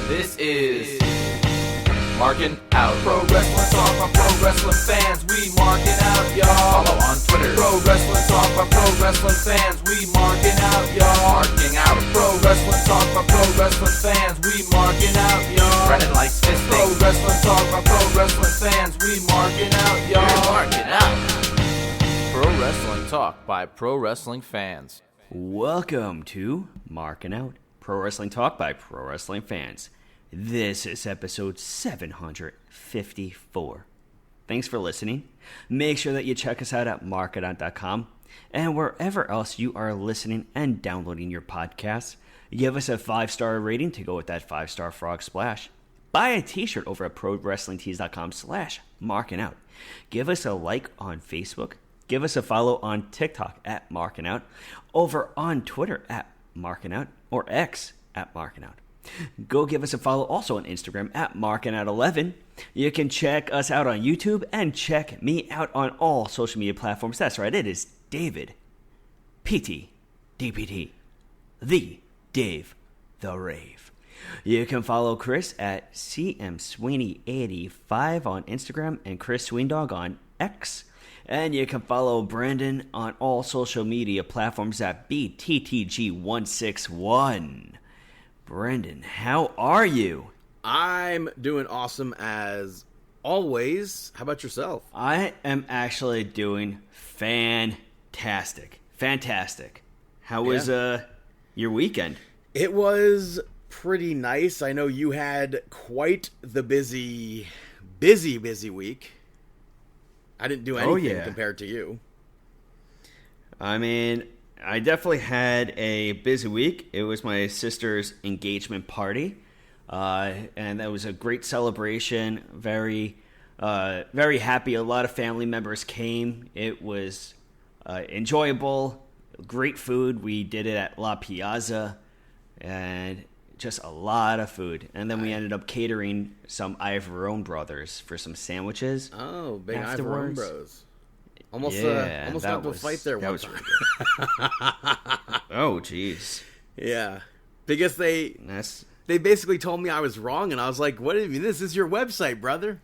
This is Markin Out. Pro Wrestling Talk by Pro Wrestling fans. We marking out, y'all. Follow on Twitter. Pro Wrestling Talk by Pro Wrestling fans. We marking out, y'all. Marking Out. Pro Wrestling Talk by Pro Wrestling fans. We marking out, y'all. Brennan likes fisting. Pro Wrestling Talk by Pro Wrestling fans. We marking out, y'all. We're marking out. Pro Wrestling Talk by Pro Wrestling fans. Welcome to Markin Out, Pro Wrestling Talk by Pro Wrestling fans. This is episode 754. Thanks for listening. Make sure that you check us out at markinout.com and wherever else you are listening and downloading your podcasts. Give us a 5-star rating to go with that 5-star frog splash. Buy a t-shirt over at prowrestlingtees.com/markinout. Give us a like on Facebook. Give us a follow on TikTok at Markin Out, over on Twitter at Markin Out, or X at Markin Out. Go give us a follow also on Instagram at MarkinOut11. You can check us out on YouTube and check me out on all social media platforms. That's right, it is David, PT, DPT, the Dave, the Rave. You can follow Chris at CMSweeney85 on Instagram and Chris Sweendog on X. And you can follow Brandon on all social media platforms at BTTG161. Brendan, how are you? I'm doing awesome as always. How about yourself? I am actually doing fantastic. Fantastic. How was your weekend? It was pretty nice. I know you had quite the busy week. I didn't do anything compared to you. I mean, I definitely had a busy week. It was my sister's engagement party, and that was a great celebration. Very happy. A lot of family members came. It was enjoyable. Great food. We did it at La Piazza, and just a lot of food. And then we ended up catering some Ivorone brothers for some sandwiches. Oh, big Ivorone bros. Almost got to a fight there one time. Oh, jeez. Yeah. Because they basically told me I was wrong, and I was like, what do you mean? This is your website, brother.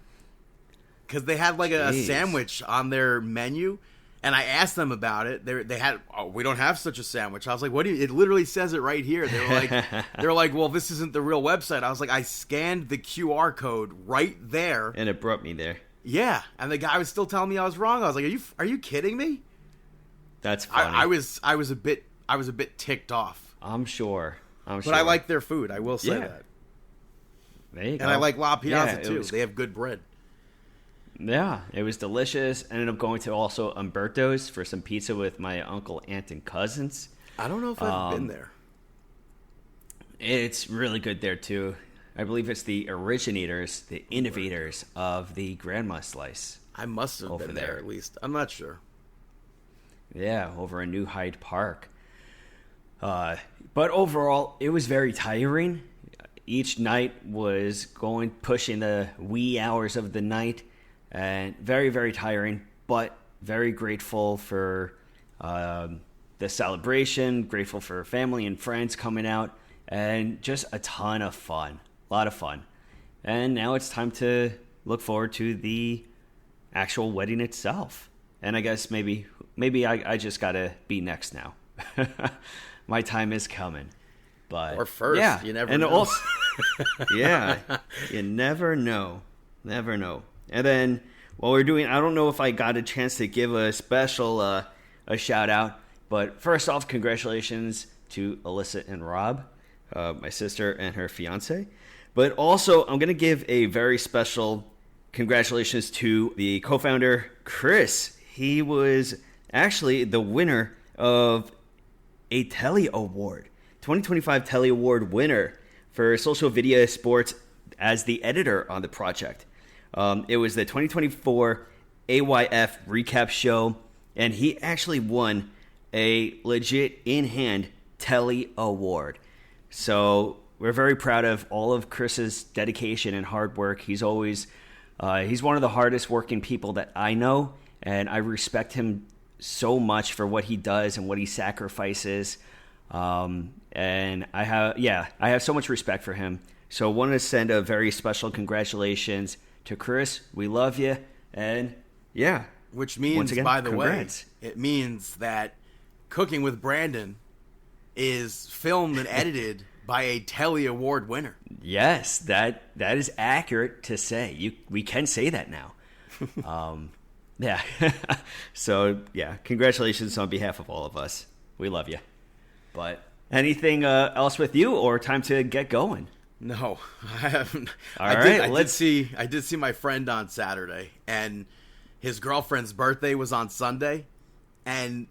Because they had like a sandwich on their menu, and I asked them about it. They had, we don't have such a sandwich. I was like, what do you, it literally says it right here. They were like, well, this isn't the real website. I was like, I scanned the QR code right there. And it brought me there. Yeah, and the guy was still telling me I was wrong. I was like, "Are you kidding me?" That's funny. I was a bit ticked off. I'm sure. But I like their food. I will say that. There you go. And I like La Piazza too. They have good bread. Yeah, it was delicious. Ended up going to also Umberto's for some pizza with my uncle, aunt, and cousins. I don't know if I've been there. It's really good there too. I believe it's the originators, the innovators of the Grandma Slice. I must have been there at least. I'm not sure. Yeah, over in New Hyde Park. But overall, it was very tiring. Each night was pushing the wee hours of the night, and very, very tiring, but very grateful for the celebration, grateful for family and friends coming out, and just a ton of fun. A lot of fun. And now it's time to look forward to the actual wedding itself. And I guess maybe I just gotta be next now. My time is coming. But or first, yeah. You never and know. Also, yeah, you never know. Never know. And then while we're doing, I don't know if I got a chance to give a special a shout out, but first off, congratulations to Alyssa and Rob, my sister and her fiance. But also, I'm going to give a very special congratulations to the co-founder, Chris. He was actually the winner of a Telly Award, 2025 Telly Award winner for social video sports as the editor on the project. It was the 2024 AYF recap show, and he actually won a legit in-hand Telly Award. So we're very proud of all of Chris's dedication and hard work. He's always, he's one of the hardest working people that I know, and I respect him so much for what he does and what he sacrifices. And I have so much respect for him. So I want to send a very special congratulations to Chris. We love you. And yeah. Which means, once again, by the congrats. way, it means that Cooking with Brandon is filmed and edited by a Telly Award winner. Yes, that is accurate to say. We can say that now. Yeah. So, yeah, congratulations on behalf of all of us. We love you. But anything else with you, or time to get going? No, I haven't. I did see my friend on Saturday, and his girlfriend's birthday was on Sunday, and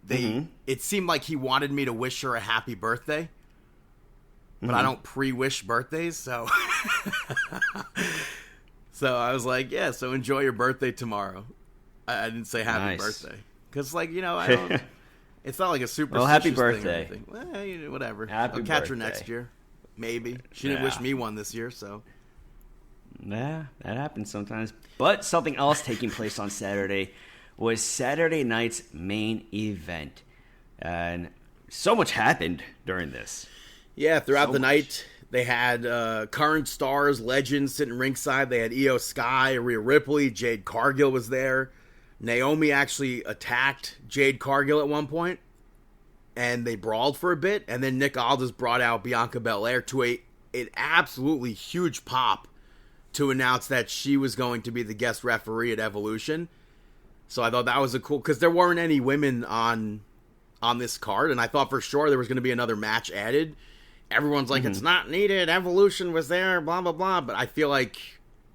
it seemed like he wanted me to wish her a happy birthday, but I don't pre-wish birthdays, so so I was like, yeah, so enjoy your birthday tomorrow. I didn't say happy birthday because, like, I don't. It's not like a superstitious well, happy thing birthday. or anything. Well, whatever. Happy I'll catch birthday. her next year. Maybe. She didn't wish me one this year, so. Yeah, that happens sometimes. But something else taking place on Saturday was Saturday night's main event. And so much happened during this. Yeah, throughout the night, they had current stars, legends sitting ringside. They had Io Sky, Rhea Ripley, Jade Cargill was there. Naomi actually attacked Jade Cargill at one point, and they brawled for a bit. And then Nick Aldis brought out Bianca Belair to an absolutely huge pop to announce that she was going to be the guest referee at Evolution. So I thought that was a cool, because there weren't any women on this card, and I thought for sure there was going to be another match added. Everyone's like, it's not needed, Evolution was there, blah, blah, blah. But I feel like,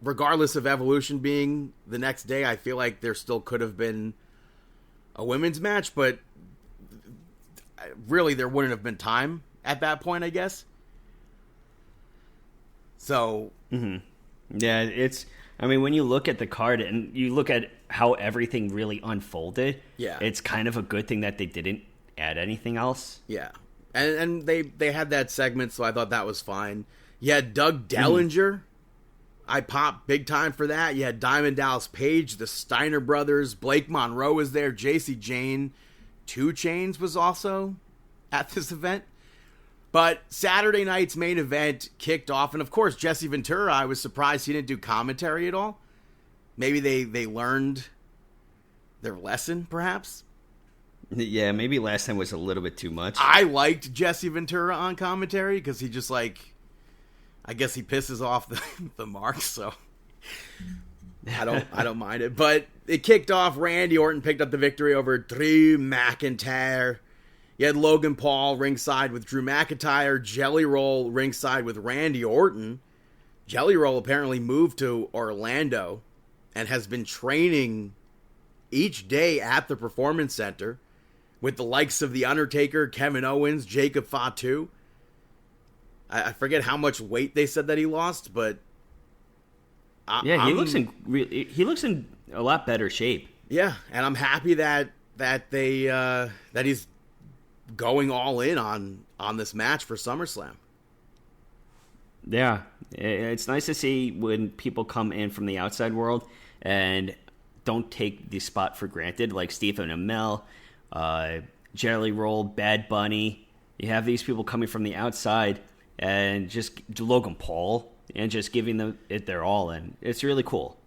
regardless of Evolution being the next day, I feel like there still could have been a women's match, but really there wouldn't have been time at that point, I guess. So... Yeah, when you look at the card and you look at how everything really unfolded, it's kind of a good thing that they didn't add anything else. Yeah. And they had that segment, so I thought that was fine. You had Doug Dellinger. I popped big time for that. You had Diamond Dallas Page, the Steiner brothers, Blake Monroe was there, JC Jane, 2 Chainz was also at this event. But Saturday night's main event kicked off, and of course, Jesse Ventura, I was surprised he didn't do commentary at all. Maybe they learned their lesson, perhaps? Yeah, maybe last time was a little bit too much. I liked Jesse Ventura on commentary, because he just, I guess he pisses off the marks, so I don't mind it. But it kicked off, Randy Orton picked up the victory over Drew McIntyre. You had Logan Paul ringside with Drew McIntyre, Jelly Roll ringside with Randy Orton. Jelly Roll apparently moved to Orlando and has been training each day at the Performance Center with the likes of The Undertaker, Kevin Owens, Jacob Fatu. I forget how much weight they said that he lost, but he looks in a lot better shape. Yeah, and I'm happy that he's going all in on this match for SummerSlam. Yeah, it's nice to see when people come in from the outside world and don't take the spot for granted, like Stephen Amell, Jelly Roll, Bad Bunny. You have these people coming from the outside and just Logan Paul and just giving them it their all, and it's really cool.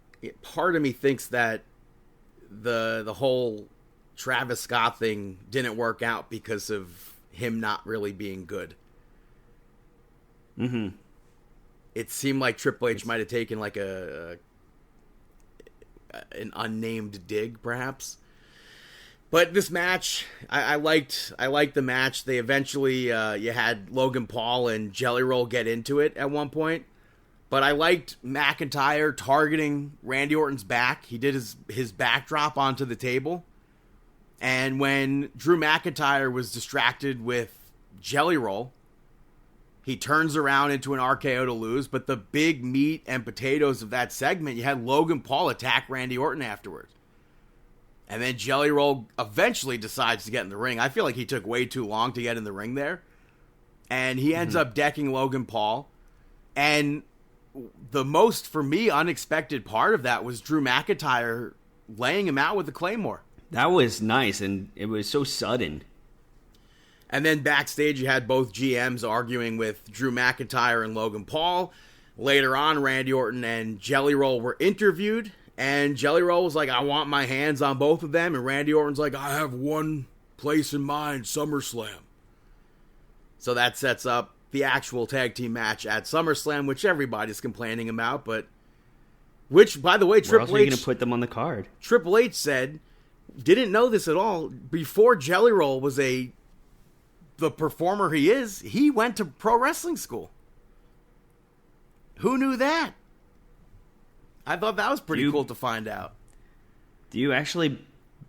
Part of me thinks that the whole Travis Scott thing didn't work out because of him not really being good. It seemed like Triple H might have taken like an unnamed dig, perhaps. But this match, I liked the match. They eventually, you had Logan Paul and Jelly Roll get into it at one point. But I liked McIntyre targeting Randy Orton's back. He did his backdrop onto the table. And when Drew McIntyre was distracted with Jelly Roll, he turns around into an RKO to lose. But the big meat and potatoes of that segment, you had Logan Paul attack Randy Orton afterwards. And then Jelly Roll eventually decides to get in the ring. I feel like he took way too long to get in the ring there. And he ends up decking Logan Paul. And the most, for me, unexpected part of that was Drew McIntyre laying him out with the Claymore. That was nice, and it was so sudden. And then backstage, you had both GMs arguing with Drew McIntyre and Logan Paul. Later on, Randy Orton and Jelly Roll were interviewed, and Jelly Roll was like, I want my hands on both of them, and Randy Orton's like, I have one place in mind, SummerSlam. So that sets up the actual tag team match at SummerSlam, which everybody's complaining about, but which, by the way, Triple H... going to put them on the card? Triple H said, didn't know this at all, before Jelly Roll was the performer he is, he went to pro wrestling school. Who knew that? I thought that was pretty cool to find out. Do you actually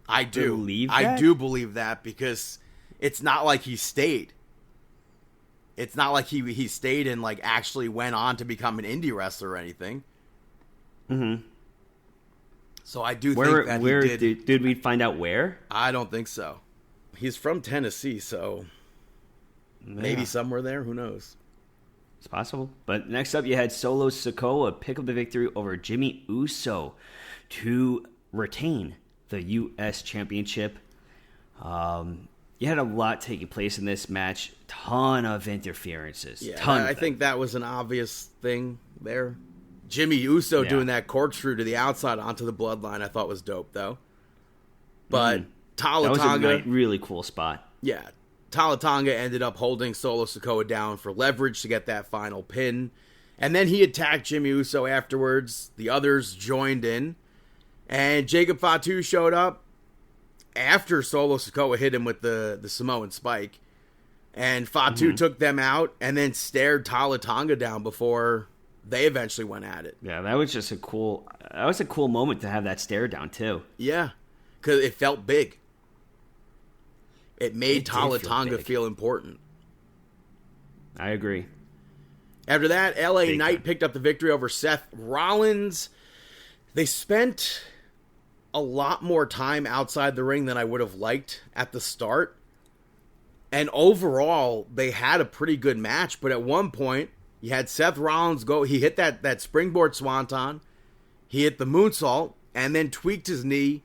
believe that? I do believe that, because it's not like he stayed. It's not like he stayed and like actually went on to become an indie wrestler or anything. Mm-hmm. So I do think that he did. Did we find out where? I don't think so. He's from Tennessee, so maybe somewhere there. Who knows? It's possible. But next up, you had Solo Sikoa pick up the victory over Jimmy Uso to retain the U.S. Championship. You had a lot taking place in this match. Ton of interferences. Yeah, I think that was an obvious thing there. Jimmy Uso doing that corkscrew to the outside onto the bloodline, I thought was dope, though. But Tala Tonga... That was a really cool spot. Yeah. Tala Tonga ended up holding Solo Sikoa down for leverage to get that final pin. And then he attacked Jimmy Uso afterwards. The others joined in. And Jacob Fatu showed up after Solo Sikoa hit him with the Samoan spike. And Fatu took them out and then stared Tala Tonga down before they eventually went at it. Yeah, that was just a cool moment to have that stare down, too. Yeah, because it felt big. It made Tala Tonga feel important. I agree. After that, LA Knight picked up the victory over Seth Rollins. They spent a lot more time outside the ring than I would have liked at the start. And overall, they had a pretty good match. But at one point, you had Seth Rollins go. He hit that springboard swanton. He hit the moonsault and then tweaked his knee.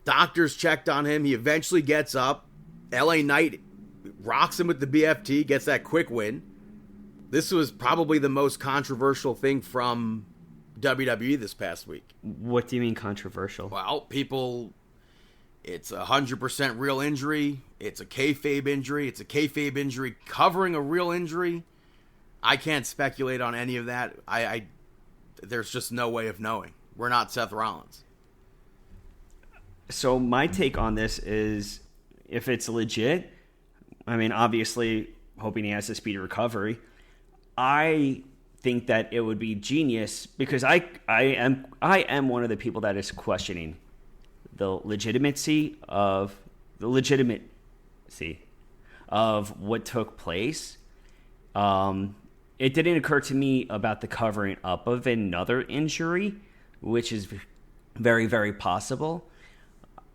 Doctors checked on him. He eventually gets up. LA Knight rocks him with the BFT, gets that quick win. This was probably the most controversial thing from WWE this past week. What do you mean controversial? Well, it's 100% real injury. It's a kayfabe injury. It's a kayfabe injury covering a real injury. I can't speculate on any of that. There's just no way of knowing. We're not Seth Rollins. So my take on this is, if it's legit, I mean, obviously, hoping he has a speedy recovery. I think that it would be genius, because I am one of the people that is questioning the legitimacy of what took place. It didn't occur to me about the covering up of another injury, which is very, very possible.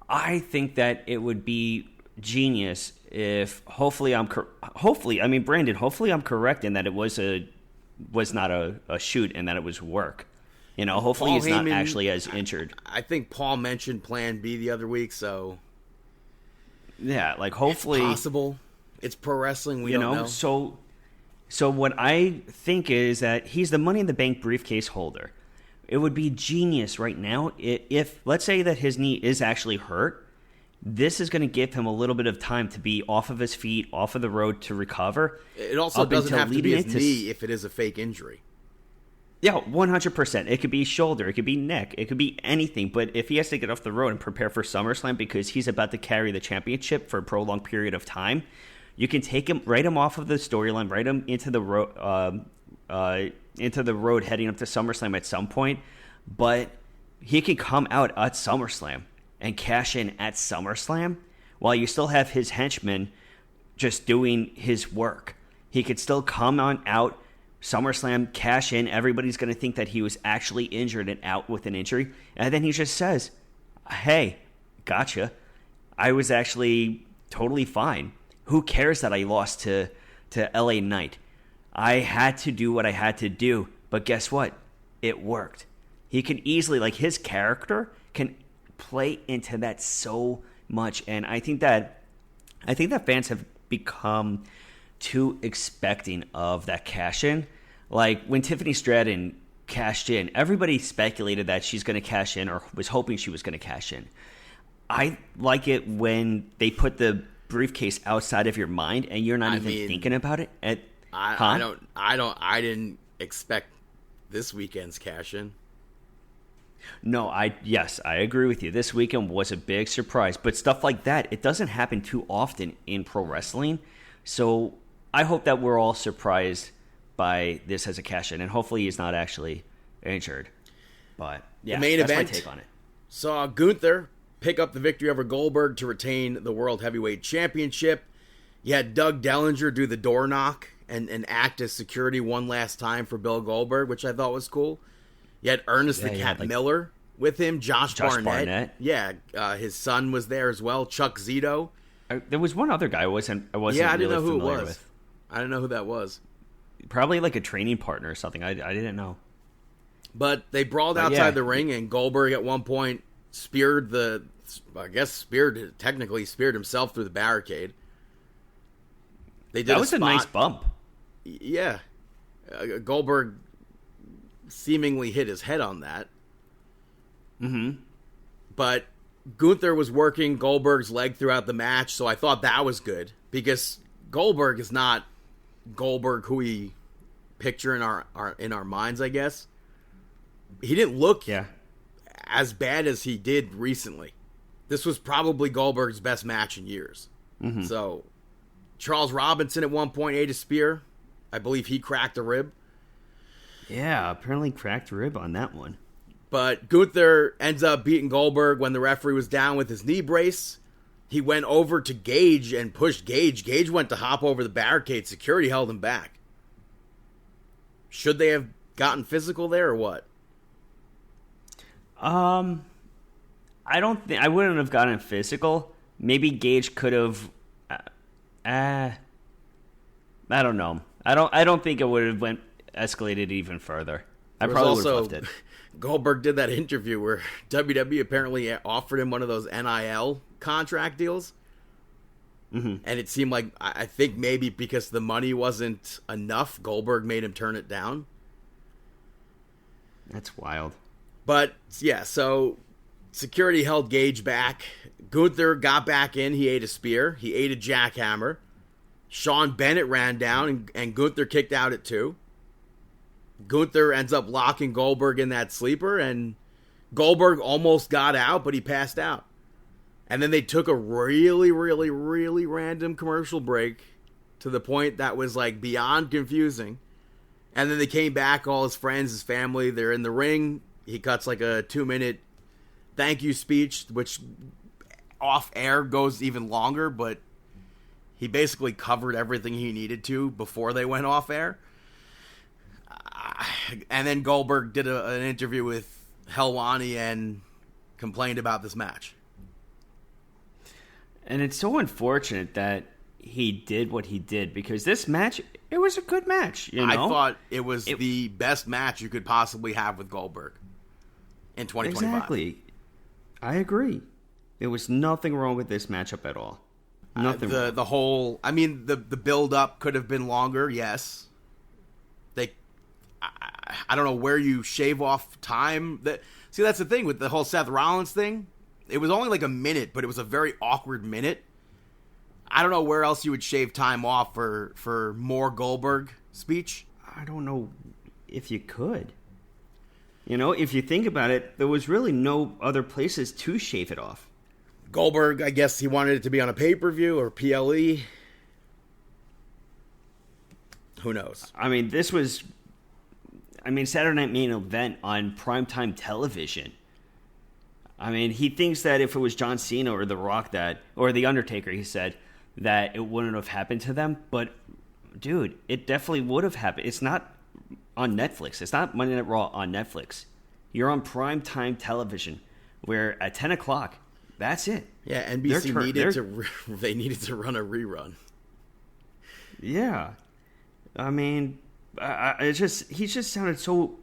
I think that it would be genius if hopefully I'm correct in that it was not a shoot and that it was work. Hopefully he's not actually as injured. I think Paul mentioned Plan B the other week, so yeah, like hopefully it's possible. It's pro wrestling. We don't know. So what I think is that he's the Money in the Bank briefcase holder. It would be genius right now if let's say that his knee is actually hurt. This is going to give him a little bit of time to be off of his feet, off of the road to recover. It also doesn't have to be his knee if it is a fake injury. Yeah, 100%. It could be shoulder, it could be neck, it could be anything. But if he has to get off the road and prepare for SummerSlam because he's about to carry the championship for a prolonged period of time, you can write him off of the storyline, write him into the road heading up to SummerSlam at some point. But he can come out at SummerSlam and cash in at SummerSlam while you still have his henchmen just doing his work. He could still come on out, SummerSlam, cash in. Everybody's going to think that he was actually injured and out with an injury. And then he just says, hey, gotcha. I was actually totally fine. Who cares that I lost to LA Knight? I had to do what I had to do. But guess what? It worked. He can easily, his character can play into that so much. And I think that fans have become too expecting of that cash in. Like when Tiffany Stratton cashed in, everybody speculated that she's going to cash in or was hoping she was going to cash in. I like it when they put the briefcase outside of your mind and you're not even thinking about it. I didn't expect this weekend's cash in. No, I agree with you. This weekend was a big surprise, but stuff like that, it doesn't happen too often in pro wrestling. So I hope that we're all surprised by this as a cash in, and hopefully he's not actually injured. But yeah, the main that's event my take on it. Saw Gunther pick up the victory over Goldberg to retain the World Heavyweight Championship. You had Doug Dellinger do the door knock and act as security one last time for Bill Goldberg, which I thought was cool. You had Ernest the Cat Miller with him, Josh Barnett. Yeah, his son was there as well, Chuck Zito. There was one other guy I wasn't I really didn't know who it familiar was. with. I didn't know who that was. Probably like a training partner or something. I didn't know. But they brawled outside the ring, and Goldberg at one point speared himself through the barricade. That was a nice bump. Yeah. Goldberg seemingly hit his head on that. Mm-hmm. But Gunther was working Goldberg's leg throughout the match, so I thought that was good. Because Goldberg is not Goldberg who we picture in our minds, I guess. He didn't look as bad as he did recently. This was probably Goldberg's best match in years. Mm-hmm. So Charles Robinson at one point ate a spear. I believe he cracked a rib. Yeah, apparently cracked a rib on that one. But Gunther ends up beating Goldberg when the referee was down with his knee brace. He went over to Gage and pushed Gage. Gage went to hop over the barricade. Security held him back. Should they have gotten physical there or what? I wouldn't have gotten physical. Maybe Gage could have. I don't know. I don't think it would have escalated even further. I probably would have left it. Goldberg did that interview where WWE apparently offered him one of those NIL contract deals. Mm-hmm. And it seemed like, I think maybe because the money wasn't enough, Goldberg made him turn it down. That's wild. But, yeah, so security held Gage back. Gunther got back in. He ate a spear. He ate a jackhammer. Sean Bennett ran down, and Gunther kicked out at 2. Gunther ends up locking Goldberg in that sleeper, and Goldberg almost got out, but he passed out. And then they took a really, really, really random commercial break to the point that was like beyond confusing. And then they came back, all his friends, his family, they're in the ring. He cuts like a 2-minute thank you speech, which off air goes even longer, but he basically covered everything he needed to before they went off air. And then Goldberg did an interview with Helwani and complained about this match. And it's so unfortunate that he did what he did, because this match, it was a good match. You know? I thought it was the best match you could possibly have with Goldberg in 2025. Exactly. I agree. There was nothing wrong with this matchup at all. Nothing. The whole, I mean, the build up could have been longer. Yes. I don't know where you shave off time. See, that's the thing with the whole Seth Rollins thing. It was only like a minute, but it was a very awkward minute. I don't know where else you would shave time off for more Goldberg speech. I don't know if you could. You know, if you think about it, there was really no other places to shave it off. Goldberg, I guess he wanted it to be on a pay-per-view or PLE. Who knows? I mean, Saturday Night Main Event on primetime television. I mean, he thinks that if it was John Cena or The Rock or The Undertaker, he said, that it wouldn't have happened to them. But, dude, it definitely would have happened. It's not on Netflix. It's not Monday Night Raw on Netflix. You're on primetime television, where at 10 o'clock, that's it. Yeah, NBC needed to run a rerun. Yeah. I mean, he just sounded so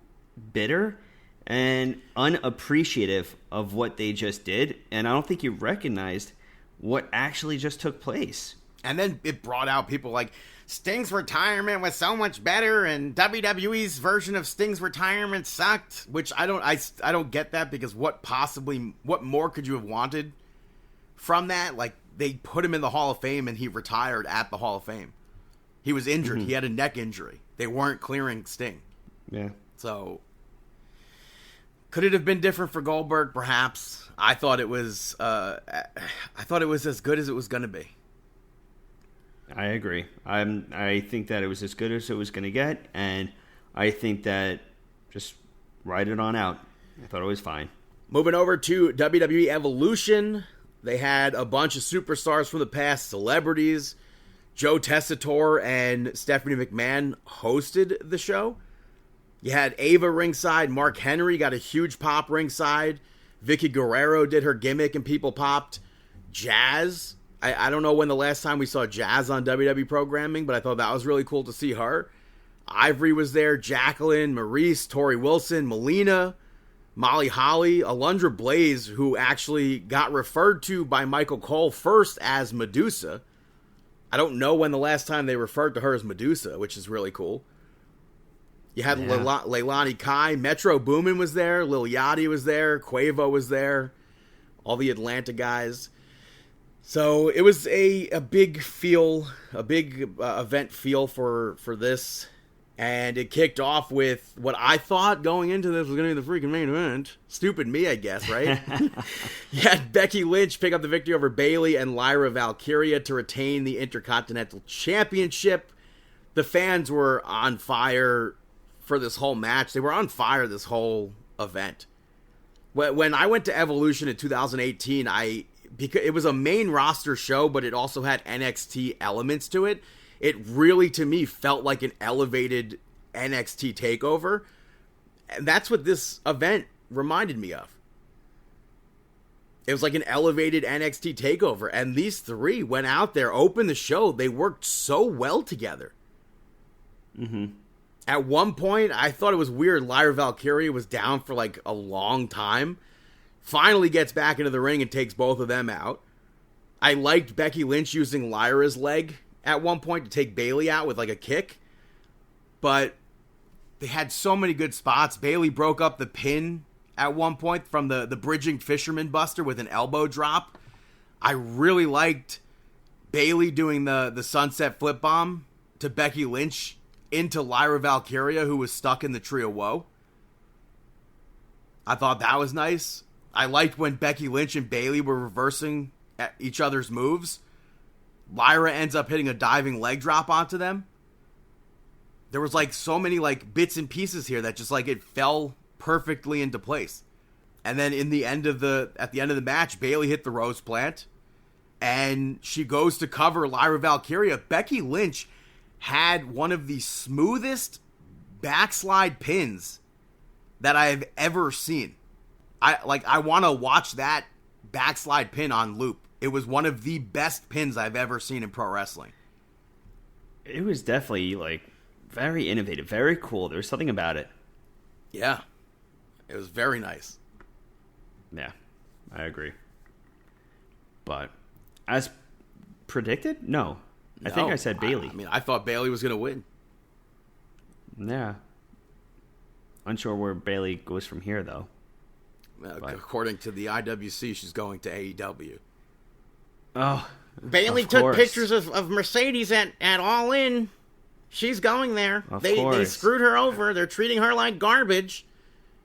bitter and unappreciative of what they just did, and I don't think he recognized what actually just took place. And then it brought out people like Sting's retirement was so much better, and WWE's version of Sting's retirement sucked. Which I don't get that, because what more could you have wanted from that? Like, they put him in the Hall of Fame and he retired at the Hall of Fame. He was injured. Mm-hmm. He had a neck injury. They weren't clearing Sting. Yeah. So, could it have been different for Goldberg? Perhaps. I thought it was as good as it was going to be. I agree. I think that it was as good as it was going to get, and I think that just ride it on out. I thought it was fine. Moving over to WWE Evolution, they had a bunch of superstars from the past, celebrities. Joe Tessitore and Stephanie McMahon hosted the show. You had Ava ringside. Mark Henry got a huge pop ringside. Vicky Guerrero did her gimmick and people popped. Jazz. I don't know when the last time we saw Jazz on WWE programming, but I thought that was really cool to see her. Ivory was there. Jacqueline, Maurice, Tori Wilson, Melina, Molly Holly, Alundra Blaze, who actually got referred to by Michael Cole first as Medusa. I don't know when the last time they referred to her as Medusa, which is really cool. You had Leilani Kai, Metro Boomin was there, Lil Yachty was there, Quavo was there, all the Atlanta guys. So it was a big event feel for this. And it kicked off with what I thought going into this was going to be the freaking main event. Stupid me, I guess, right? You had Becky Lynch pick up the victory over Bayley and Lyra Valkyria to retain the Intercontinental Championship. The fans were on fire for this whole match. They were on fire this whole event. When I went to Evolution in 2018, because it was a main roster show, but it also had NXT elements to it. It really, to me, felt like an elevated NXT takeover. And that's what this event reminded me of. It was like an elevated NXT takeover. And these three went out there, opened the show. They worked so well together. Mm-hmm. At one point, I thought it was weird. Lyra Valkyria was down for like a long time. Finally gets back into the ring and takes both of them out. I liked Becky Lynch using Lyra's leg at one point to take Bayley out with like a kick. But they had so many good spots. Bayley broke up the pin at one point from the bridging fisherman buster with an elbow drop. I really liked Bayley doing the sunset flip bomb to Becky Lynch into Lyra Valkyria, who was stuck in the Tree of Woe. I thought that was nice. I liked when Becky Lynch and Bayley were reversing at each other's moves. Lyra ends up hitting a diving leg drop onto them. There was like so many like bits and pieces here that just like it fell perfectly into place. And then at the end of the match, Bayley hit the rose plant and she goes to cover Lyra Valkyria. Becky Lynch had one of the smoothest backslide pins that I've ever seen. I want to watch that backslide pin on loop. It was one of the best pins I've ever seen in pro wrestling. It was definitely like very innovative, very cool. There was something about it. Yeah. It was very nice. Yeah, I agree. But as predicted? No. I think I said Bayley. I thought Bayley was going to win. Yeah. Unsure where Bayley goes from here, though. According to the IWC, she's going to AEW. Oh, Bayley took pictures of Mercedes at All In. She's going there. They screwed her over. They're treating her like garbage.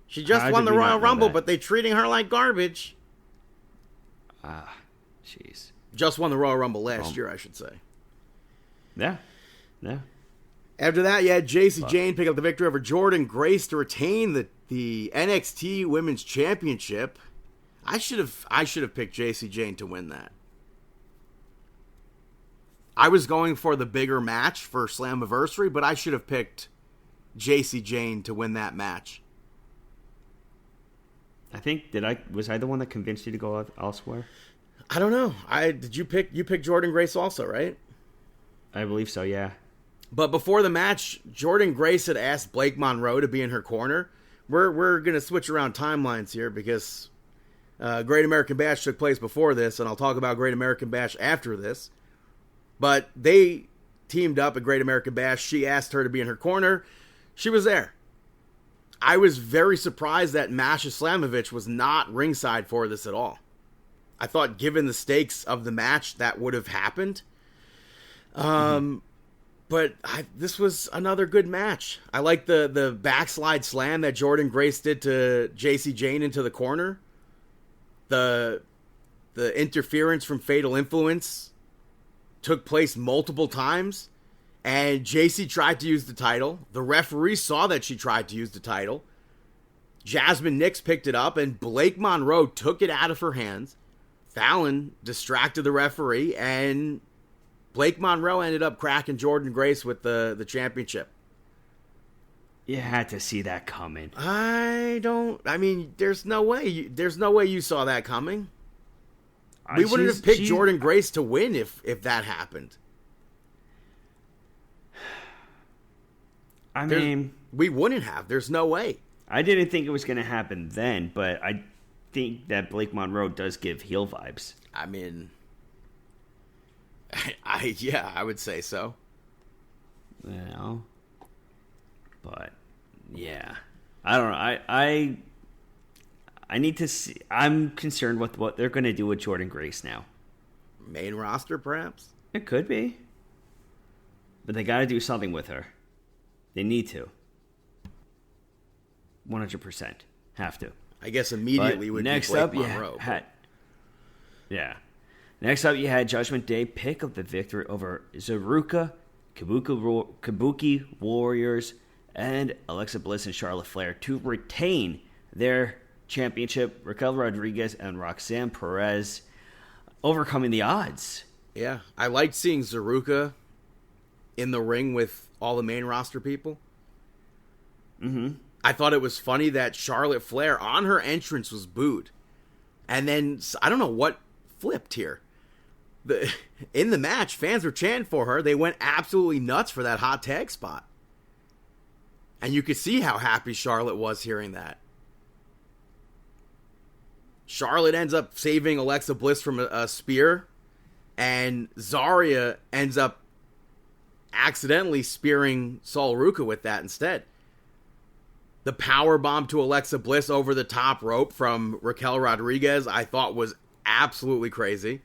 She just won the Royal Rumble, but they're treating her like garbage. Jeez. Just won the Royal Rumble last year, I should say. Yeah. After that, you had Jacy Jayne pick up the victory over Jordynne Grace to retain the NXT Women's Championship. I should have picked Jacy Jayne to win that. I was going for the bigger match for Slammiversary, but I should have picked Jacy Jayne to win that match. I think was I the one that convinced you to go elsewhere? I don't know. You picked Jordynne Grace also, right? I believe so, yeah. But before the match, Jordynne Grace had asked Blake Monroe to be in her corner. We're going to switch around timelines here because Great American Bash took place before this, and I'll talk about Great American Bash after this. But they teamed up at Great American Bash. She asked her to be in her corner. She was there. I was very surprised that Masha Slamovich was not ringside for this at all. I thought, given the stakes of the match, that would have happened. But this was another good match. I like the backslide slam that Jordynne Grace did to JC Jane into the corner. The interference from Fatal Influence took place multiple times. And JC tried to use the title. The referee saw that she tried to use the title. Jasmine Nix picked it up, and Blake Monroe took it out of her hands. Fallon distracted the referee, and Blake Monroe ended up cracking Jordynne Grace with the championship. You had to see that coming. There's no way you saw that coming. We wouldn't have picked Jordynne Grace to win if that happened. We wouldn't have. There's no way. I didn't think it was going to happen then, but I think that Blake Monroe does give heel vibes. I would say so. But yeah, I don't know. I need to see. I'm concerned with what they're going to do with Jordynne Grace now. Main roster, perhaps. It could be, but they got to do something with her. They need to. 100%. Have to. I guess immediately would be Blake Monroe. Next up, you had Judgment Day pick up the victory over Zaruka, Kabuki Warriors, and Alexa Bliss and Charlotte Flair to retain their championship. Raquel Rodriguez and Roxanne Perez overcoming the odds. Yeah, I liked seeing Zaruka in the ring with all the main roster people. Mm-hmm. I thought it was funny that Charlotte Flair, on her entrance, was booed. And then, I don't know what flipped here. In the match, fans were chanting for her. They went absolutely nuts for that hot tag spot. And you could see how happy Charlotte was hearing that. Charlotte ends up saving Alexa Bliss from a spear. And Zarya ends up accidentally spearing Sol Ruka with that instead. The power bomb to Alexa Bliss over the top rope from Raquel Rodriguez, I thought was absolutely crazy.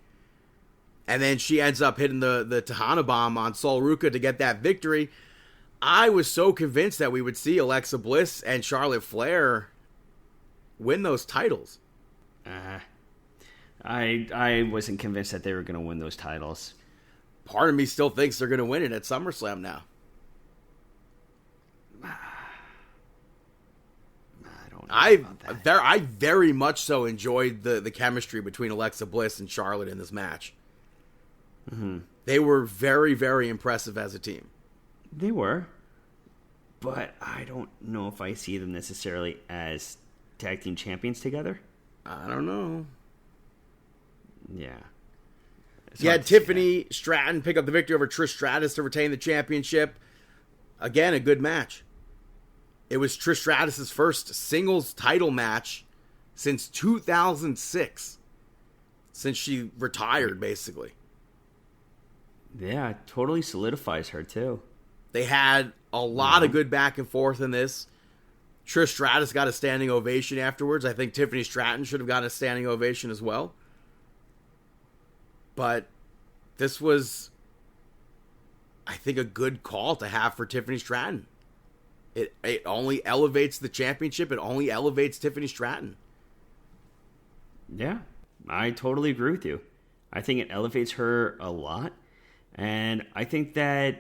And then she ends up hitting the Tejana bomb on Sol Ruka to get that victory. I was so convinced that we would see Alexa Bliss and Charlotte Flair win those titles. I wasn't convinced that they were going to win those titles. Part of me still thinks they're going to win it at SummerSlam now. I very much so enjoyed the chemistry between Alexa Bliss and Charlotte in this match. Mm-hmm. They were very, very impressive as a team. They were. But I don't know if I see them necessarily as tag team champions together. I don't know. Yeah. You had Tiffany Stratton pick up the victory over Trish Stratus to retain the championship. Again, a good match. It was Trish Stratus' first singles title match since 2006. Since she retired, basically. Yeah, it totally solidifies her, too. They had a lot of good back and forth in this. Trish Stratus got a standing ovation afterwards. I think Tiffany Stratton should have gotten a standing ovation as well. But this was, I think, a good call to have for Tiffany Stratton. It only elevates the championship. It only elevates Tiffany Stratton. Yeah, I totally agree with you. I think it elevates her a lot. And I think that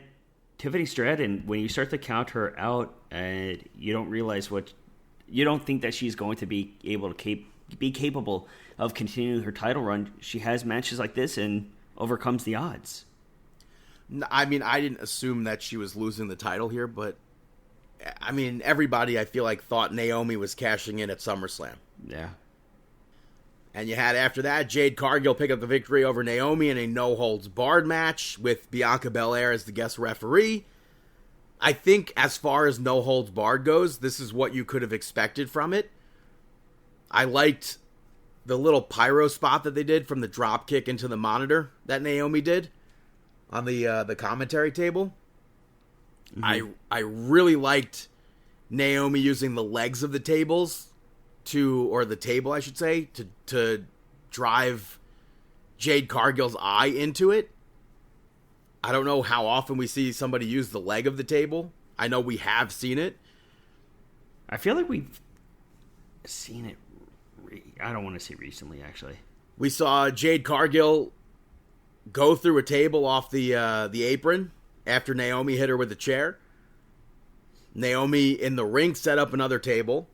Tiffany Stratton, when you start to count her out and you don't realize you don't think that she's going to be able to be capable of continuing her title run, she has matches like this and overcomes the odds. I mean, I didn't assume that she was losing the title here, but I mean, everybody I feel like thought Naomi was cashing in at SummerSlam. Yeah. And you had, after that, Jade Cargill pick up the victory over Naomi in a no-holds-barred match with Bianca Belair as the guest referee. I think as far as no-holds-barred goes, this is what you could have expected from it. I liked the little pyro spot that they did from the drop kick into the monitor that Naomi did. on the commentary table. I really liked Naomi using the legs of the tables or the table, I should say, to drive Jade Cargill's eye into it. I don't know how often we see somebody use the leg of the table. I know we have seen it. I feel like we've seen it. I don't want to say recently, actually. We saw Jade Cargill go through a table off the apron after Naomi hit her with a chair. Naomi in the ring set up another table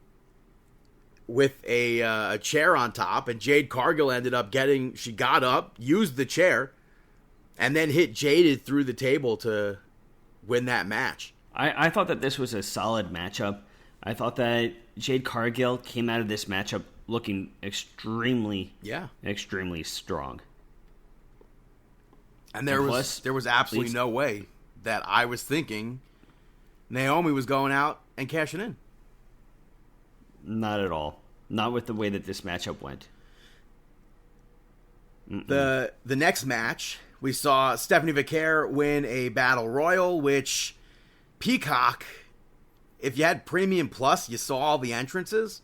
with a chair on top, and Jade Cargill ended up she got up, used the chair, and then hit Jaded through the table to win that match. I thought that this was a solid matchup. I thought that Jade Cargill came out of this matchup looking extremely strong. And there was absolutely no way that I was thinking Naomi was going out and cashing in. Not at all. Not with the way that this matchup went. The next match, we saw Stephanie Vicaire win a Battle Royal, which Peacock, if you had Premium Plus, you saw all the entrances.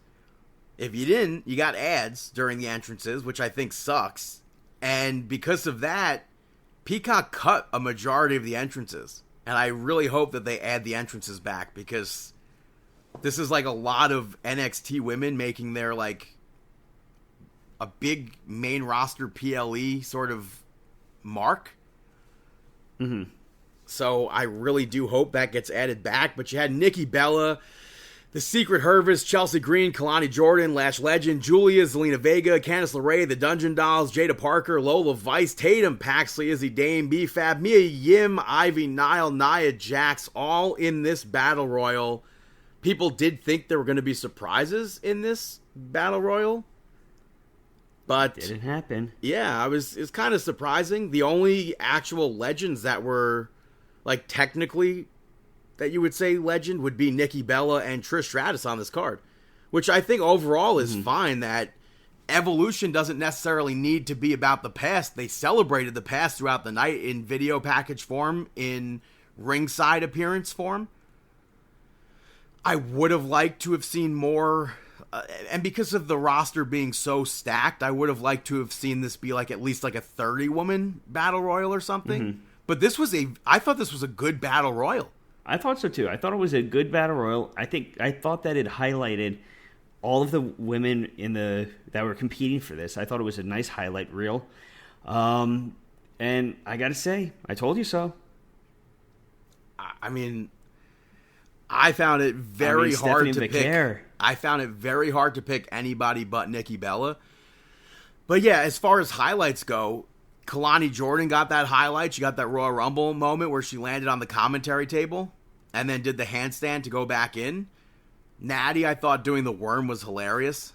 If you didn't, you got ads during the entrances, which I think sucks. And because of that, Peacock cut a majority of the entrances. And I really hope that they add the entrances back, because this is like a lot of NXT women making their like a big main roster PLE sort of mark. Mm-hmm. So I really do hope that gets added back. But you had Nikki Bella, The Secret Hervis, Chelsea Green, Kalani Jordan, Lash Legend, Julia, Zelina Vega, Candice LeRae, The Dungeon Dolls, Jada Parker, Lola Vice, Tatum, Paxley, Izzy Dame, B-Fab, Mia Yim, Ivy Nile, Nia Jax, all in this Battle Royal. People did think there were going to be surprises in this Battle Royal, but didn't happen. Yeah, it's kind of surprising. The only actual legends that were like technically that you would say legend would be Nikki Bella and Trish Stratus on this card, which I think overall is fine. That Evolution doesn't necessarily need to be about the past. They celebrated the past throughout the night in video package form, in ringside appearance form. I would have liked to have seen more, and because of the roster being so stacked, I would have liked to have seen this be like at least like a 30-woman Battle Royal or something. Mm-hmm. But I thought this was a good Battle Royal. I thought so too. I thought it was a good Battle Royal. I thought that it highlighted all of the women that were competing for this. I thought it was a nice highlight reel. And I got to say, I told you so. I mean, I found it very hard to pick. I found it very hard to pick anybody but Nikki Bella. But yeah, as far as highlights go, Kalani Jordan got that highlight. She got that Royal Rumble moment where she landed on the commentary table and then did the handstand to go back in. Natty, I thought doing the worm was hilarious.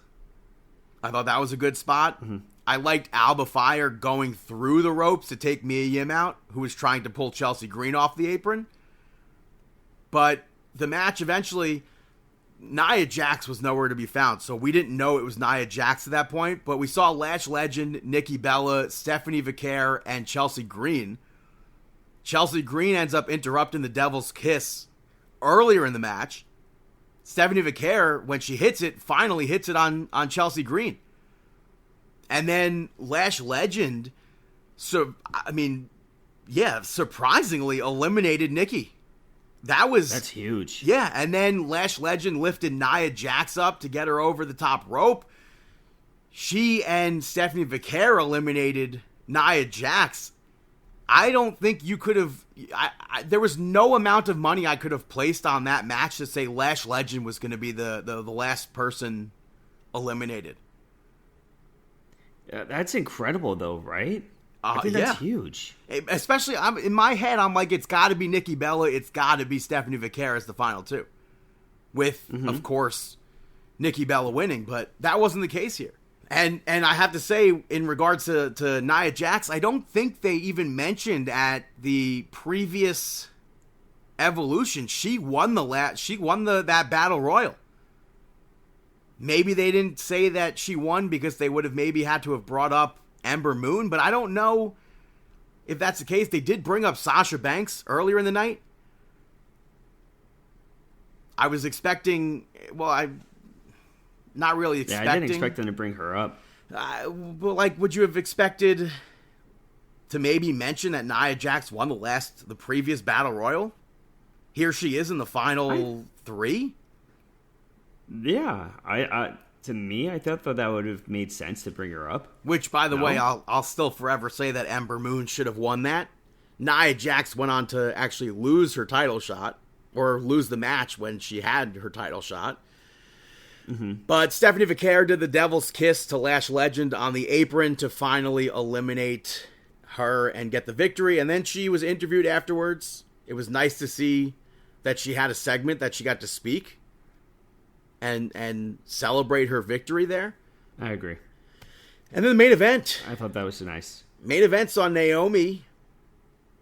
I thought that was a good spot. Mm-hmm. I liked Alba Fire going through the ropes to take Mia Yim out, who was trying to pull Chelsea Green off the apron. But the match eventually, Nia Jax was nowhere to be found, so we didn't know it was Nia Jax at that point, but we saw Lash Legend, Nikki Bella, Stephanie Vicaire, and Chelsea Green. Chelsea Green ends up interrupting the Devil's Kiss earlier in the match. Stephanie Vicaire, when she hits it, finally hits it on Chelsea Green. And then Lash Legend, surprisingly eliminated Nikki. That's huge. Yeah, and then Lash Legend lifted Nia Jax up to get her over the top rope. She and Stephanie Vicaire eliminated Nia Jax. I don't think you could have... there was no amount of money I could have placed on that match to say Lash Legend was going to be the last person eliminated. Yeah, that's incredible, though, right? I think that's huge. Especially, in my head, I'm like, it's got to be Nikki Bella, it's got to be Stephanie Vicaire as the final two. With, of course, Nikki Bella winning, but that wasn't the case here. And I have to say, in regards to Nia Jax, I don't think they even mentioned at the previous Evolution, she won that Battle Royal. Maybe they didn't say that she won because they would have maybe had to have brought up Ember Moon, but I don't know if that's the case, they did bring up Sasha Banks earlier in the night. I was expecting, I'm not really expecting. Yeah, I didn't expect them to bring her up. But like, would you have expected to maybe mention that Nia Jax won the previous Battle Royal? Here she is in the final 3? Yeah, to me, I thought that would have made sense to bring her up. Which, by the way, I'll still forever say that Ember Moon should have won that. Nia Jax went on to actually lose her title shot, or lose the match when she had her title shot. Mm-hmm. But Stephanie Vaquer did the Devil's Kiss to Lash Legend on the apron to finally eliminate her and get the victory. And then she was interviewed afterwards. It was nice to see that she had a segment that she got to speak and celebrate her victory there. I agree. And then the main event. I thought that was nice. Main event saw Naomi,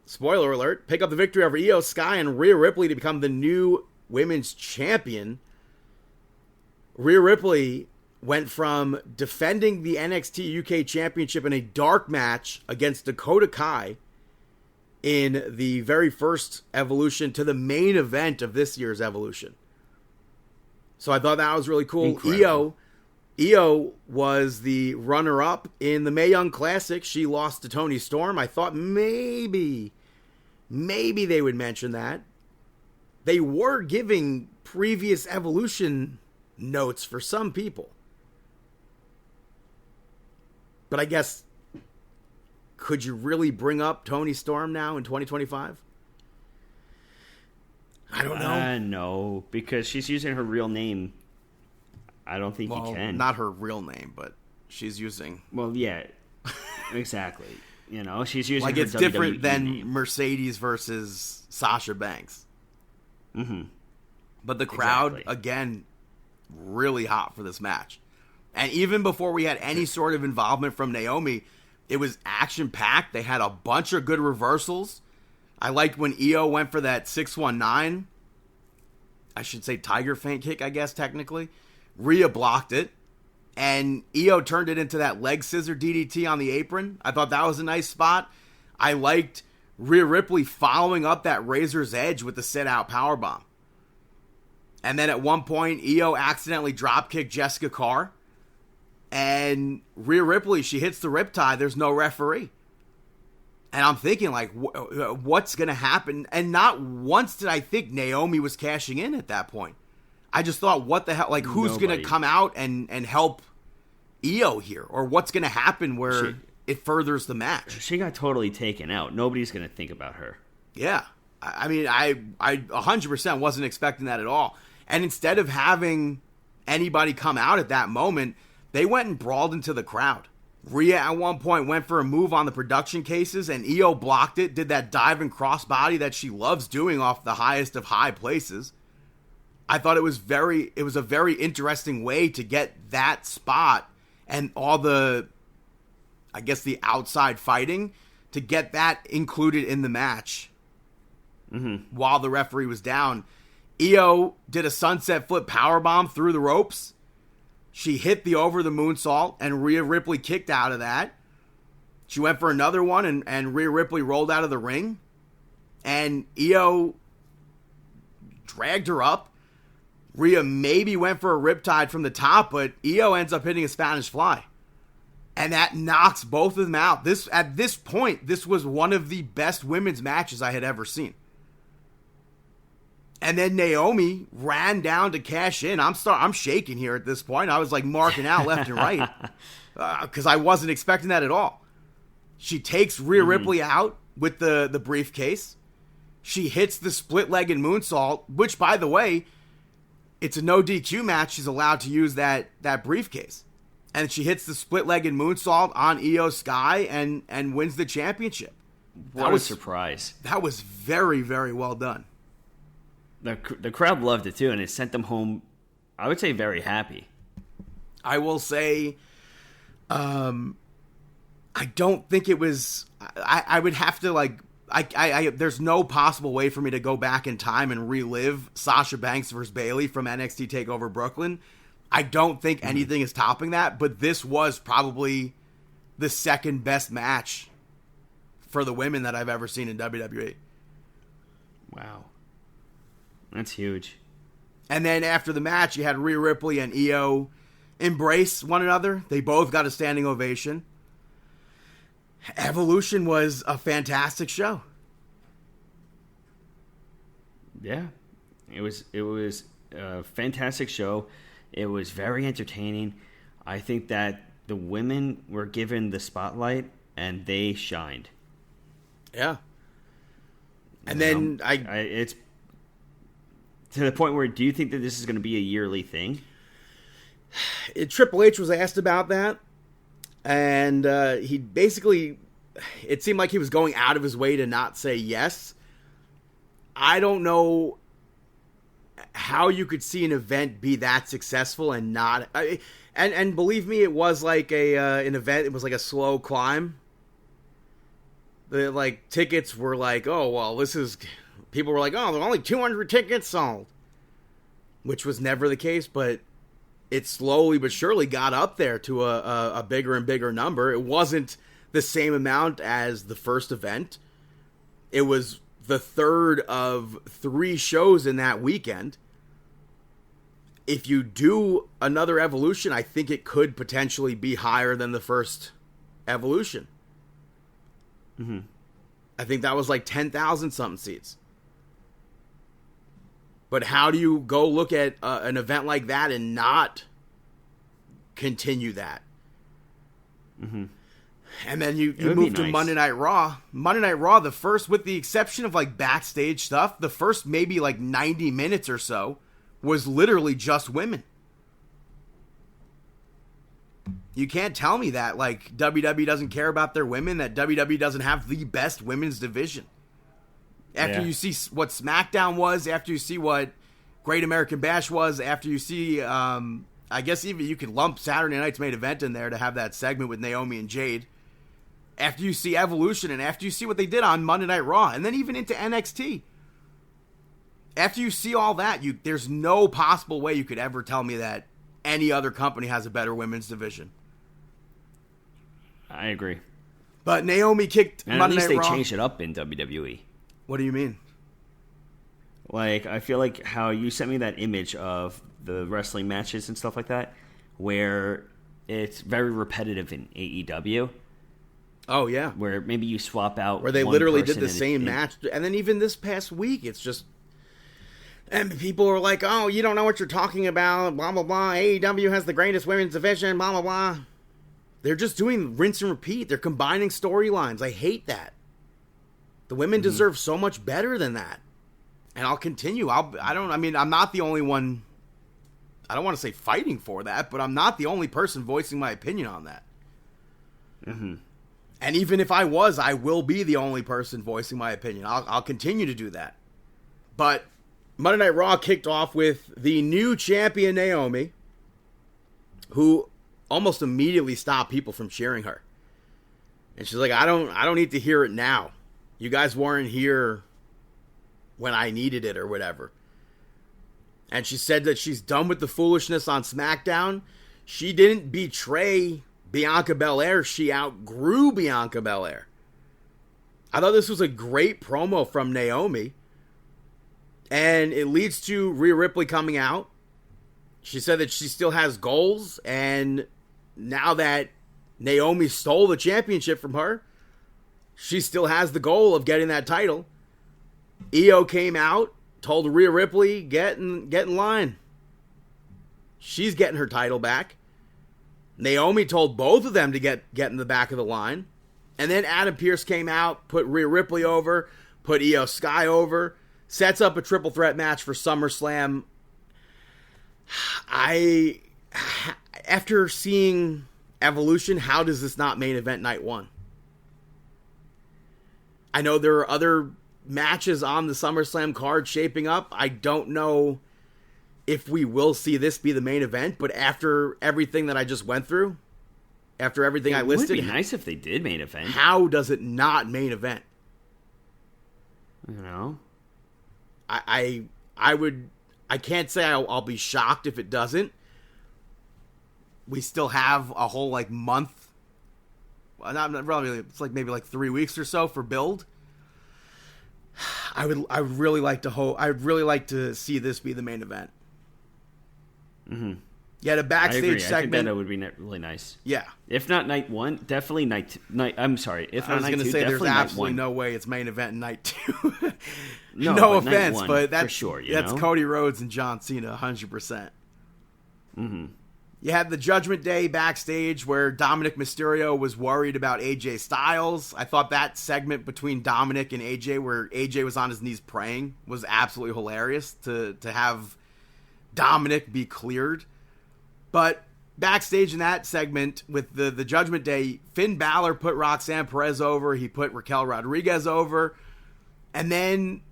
spoiler alert, pick up the victory over Io Sky and Rhea Ripley to become the new women's champion. Rhea Ripley went from defending the NXT UK Championship in a dark match against Dakota Kai in the very first Evolution to the main event of this year's Evolution. So I thought that was really cool. Incredible. Io was the runner-up in the Mae Young Classic. She lost to Toni Storm. I thought maybe they would mention that. They were giving previous Evolution notes for some people. But I guess, could you really bring up Toni Storm now in 2025? I don't know. No, because she's using her real name. I don't think you can. Not her real name, but she's using... Well, yeah, exactly. You know, she's using like her it's different WWE than name. Mercedes versus Sasha Banks. Mm-hmm. But the crowd, again, really hot for this match. And even before we had any sort of involvement from Naomi, it was action-packed. They had a bunch of good reversals. I liked when Io went for that 619. I should say Tiger Feint kick, I guess, technically. Rhea blocked it. And Io turned it into that leg scissor DDT on the apron. I thought that was a nice spot. I liked Rhea Ripley following up that Razor's Edge with the sit-out powerbomb. And then at one point, Io accidentally dropkicked Jessica Carr. And Rhea Ripley, she hits the riptide. There's no referee. And I'm thinking, like, what's going to happen? And not once did I think Naomi was cashing in at that point. I just thought, what the hell? Like, who's going to come out and help Io here? Or what's going to happen where it furthers the match? She got totally taken out. Nobody's going to think about her. Yeah. I mean, I 100% wasn't expecting that at all. And instead of having anybody come out at that moment, they went and brawled into the crowd. Rhea at one point went for a move on the production cases, and Io blocked it, did that dive and crossbody that she loves doing off the highest of high places. I thought it was a very interesting way to get that spot and all the, I guess, the outside fighting, to get that included in the match while the referee was down. Io did a sunset flip powerbomb through the ropes. She hit the over the moonsault, and Rhea Ripley kicked out of that. She went for another one, and Rhea Ripley rolled out of the ring. And Io dragged her up. Rhea maybe went for a riptide from the top, but Io ends up hitting a Spanish fly. And that knocks both of them out. At this point, this was one of the best women's matches I had ever seen. And then Naomi ran down to cash in. I'm shaking here at this point. I was like marking out left and right because I wasn't expecting that at all. She takes Rhea Ripley out with the briefcase. She hits the split-legged moonsault, which, by the way, it's a no DQ match. She's allowed to use that briefcase. And she hits the split-legged moonsault on Io Sky and wins the championship. What a surprise. That was very, very well done. The crowd loved it too, and it sent them home, I would say, very happy. I will say, I don't think it was. I would have to like. There's no possible way for me to go back in time and relive Sasha Banks versus Bayley from NXT TakeOver Brooklyn. I don't think anything is topping that, but this was probably the second best match for the women that I've ever seen in WWE. Wow. That's huge. And then after the match, you had Rhea Ripley and Io embrace one another. They both got a standing ovation. Evolution was a fantastic show. Yeah. It was a fantastic show. It was very entertaining. I think that the women were given the spotlight and they shined. Yeah. And then it's to the point where, do you think that this is going to be a yearly thing? Triple H was asked about that, and he basically, it seemed like he was going out of his way to not say yes. I don't know how you could see an event be that successful and not. And believe me, it was like an event. It was like a slow climb. The tickets were like, oh well, this is. People were like, oh, there are only 200 tickets sold, which was never the case. But it slowly but surely got up there to a bigger and bigger number. It wasn't the same amount as the first event. It was the third of 3 shows in that weekend. If you do another Evolution, I think it could potentially be higher than the first Evolution. Mm-hmm. I think that was like 10,000 something seats. But how do you go look at an event like that and not continue that? Mm-hmm. And then you move to Monday Night Raw. Monday Night Raw, the first, with the exception of backstage stuff, the first maybe 90 minutes or so was literally just women. You can't tell me that WWE doesn't care about their women, that WWE doesn't have the best women's division. After you see what SmackDown was, after you see what Great American Bash was, after you see, I guess even you could lump Saturday Night's Main Event in there to have that segment with Naomi and Jade. After you see Evolution, and after you see what they did on Monday Night Raw, and then even into NXT. After you see all that, there's no possible way you could ever tell me that any other company has a better women's division. I agree. But Naomi kicked and Monday Night Raw. At least they changed it up in WWE. What do you mean? I feel like how you sent me that image of the wrestling matches and stuff like that, where it's very repetitive in AEW. Oh, yeah. Where maybe you swap out where they literally did the same match. And then even this past week, it's just... And people are like, oh, you don't know what you're talking about, blah, blah, blah. AEW has the greatest women's division, blah, blah, blah. They're just doing rinse and repeat. They're combining storylines. I hate that. The women deserve so much better than that. And I'll continue. I'm not the only one. I don't want to say fighting for that, but I'm not the only person voicing my opinion on that. Mm-hmm. And even if I was, I will be the only person voicing my opinion. I'll continue to do that. But Monday Night Raw kicked off with the new champion, Naomi, who almost immediately stopped people from cheering her. And she's like, I don't need to hear it now. You guys weren't here when I needed it or whatever. And she said that she's done with the foolishness on SmackDown. She didn't betray Bianca Belair. She outgrew Bianca Belair. I thought this was a great promo from Naomi. And it leads to Rhea Ripley coming out. She said that she still has goals. And now that Naomi stole the championship from her, she still has the goal of getting that title. Io came out, told Rhea Ripley, get in line. She's getting her title back. Naomi told both of them to get in the back of the line. And then Adam Pearce came out, put Rhea Ripley over, put Io Sky over, sets up a triple threat match for SummerSlam. After seeing Evolution, how does this not main event night 1? I know there are other matches on the SummerSlam card shaping up. I don't know if we will see this be the main event, but after everything that I just went through, after everything I listed... It would be nice if they did main event. How does it not main event? You know? I can't say I'll be shocked if it doesn't. We still have a whole month not really. It's like maybe like 3 weeks or so for build. I'd really like to see this be the main event. Mm-hmm. Yeah, the backstage segment. I think that would be really nice. Yeah. If not night one, definitely night. I'm sorry. If not night two, I was going to say there's absolutely no way it's main event night 2. No offense, but that's for sure. That's Cody Rhodes and John Cena, 100%. Mm-hmm. You had the Judgment Day backstage where Dominic Mysterio was worried about AJ Styles. I thought that segment between Dominic and AJ, where AJ was on his knees praying, was absolutely hilarious to have Dominic be cleared. But backstage in that segment with the Judgment Day, Finn Balor put Roxanne Perez over. He put Raquel Rodriguez over. And then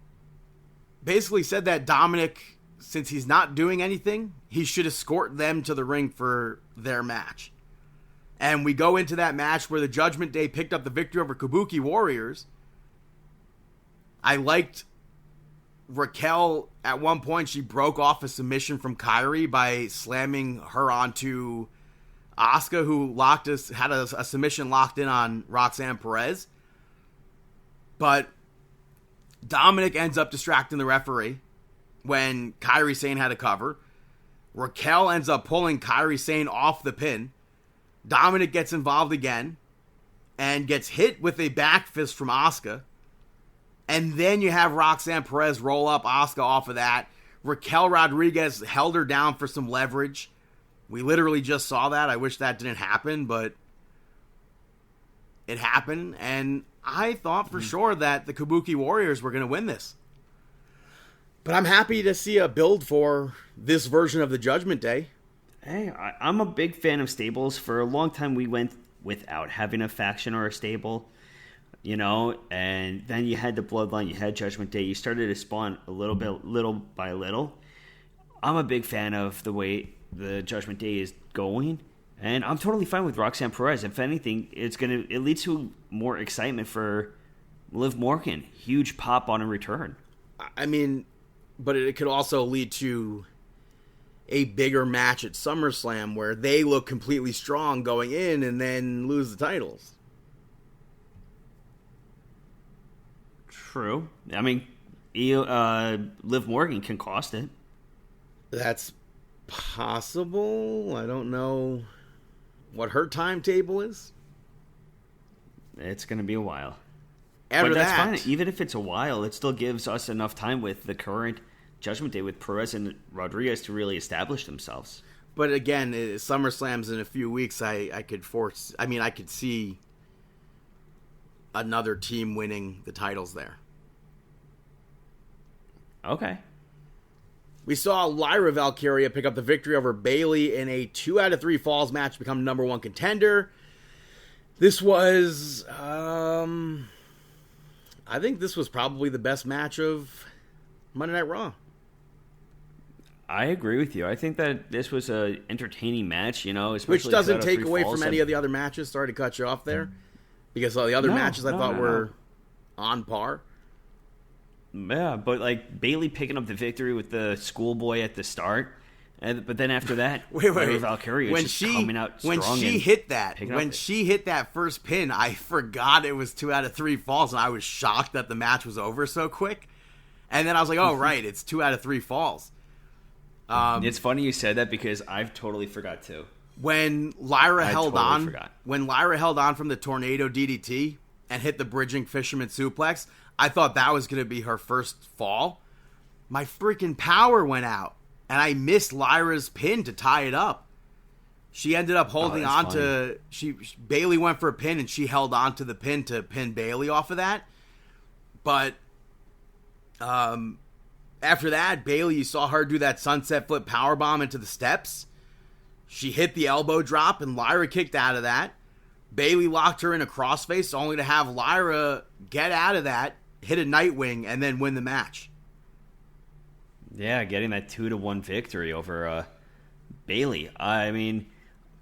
basically said that Dominic, since he's not doing anything, he should escort them to the ring for their match. And we go into that match where the Judgment Day picked up the victory over Kabuki Warriors. I liked Raquel. At one point, she broke off a submission from Kairi by slamming her onto Asuka, who had a submission locked in on Roxanne Perez. But Dominic ends up distracting the referee when Kairi Sane had a cover. Raquel ends up pulling Kairi Sane off the pin. Dominic gets involved again and gets hit with a back fist from Asuka. And then you have Roxanne Perez roll up Asuka off of that. Raquel Rodriguez held her down for some leverage. We literally just saw that. I wish that didn't happen, but it happened. And I thought for sure that the Kabuki Warriors were going to win this. But I'm happy to see a build for this version of the Judgment Day. Hey, I'm a big fan of stables. For a long time, we went without having a faction or a stable, and then you had the Bloodline, you had Judgment Day. You started to spawn little by little. I'm a big fan of the way the Judgment Day is going, and I'm totally fine with Roxanne Perez. If anything, it leads to more excitement for Liv Morgan. Huge pop on a return. I mean, but it could also lead to a bigger match at SummerSlam where they look completely strong going in and then lose the titles. True. I mean, Liv Morgan can cost it. That's possible. I don't know what her timetable is. It's going to be a while. But that's fine. Even if it's a while, it still gives us enough time with the current Judgment Day with Perez and Rodriguez to really establish themselves. But again, SummerSlam's in a few weeks. I could see another team winning the titles there. Okay. We saw Lyra Valkyria pick up the victory over Bayley in a 2 out of 3 falls match to become number 1 contender. This was, I think this was probably the best match of Monday Night Raw. I agree with you. I think that this was an entertaining match, especially which doesn't take away from any of the other matches. Sorry to cut you off there. Because all the other matches I thought were on par. Yeah, but like Bayley picking up the victory with the schoolboy at the start, but then after that, wait. Valkyria coming out strong. When she hit that first pin, I forgot it was 2 out of 3 falls, and I was shocked that the match was over so quick. And then I was like, oh right, it's 2 out of 3 falls. It's funny you said that because I've totally forgot too. When Lyra held on from the tornado DDT and hit the bridging fisherman suplex, I thought that was going to be her first fall. My freaking power went out, and I missed Lyra's pin to tie it up. She ended up holding on to... Bayley went for a pin, and she held on to the pin to pin Bayley off of that. But after that, Bayley, you saw her do that sunset flip powerbomb into the steps. She hit the elbow drop, and Lyra kicked out of that. Bayley locked her in a crossface, only to have Lyra get out of that, hit a Nightwing, and then win the match. Yeah, getting that 2-1 victory over Bayley. I mean,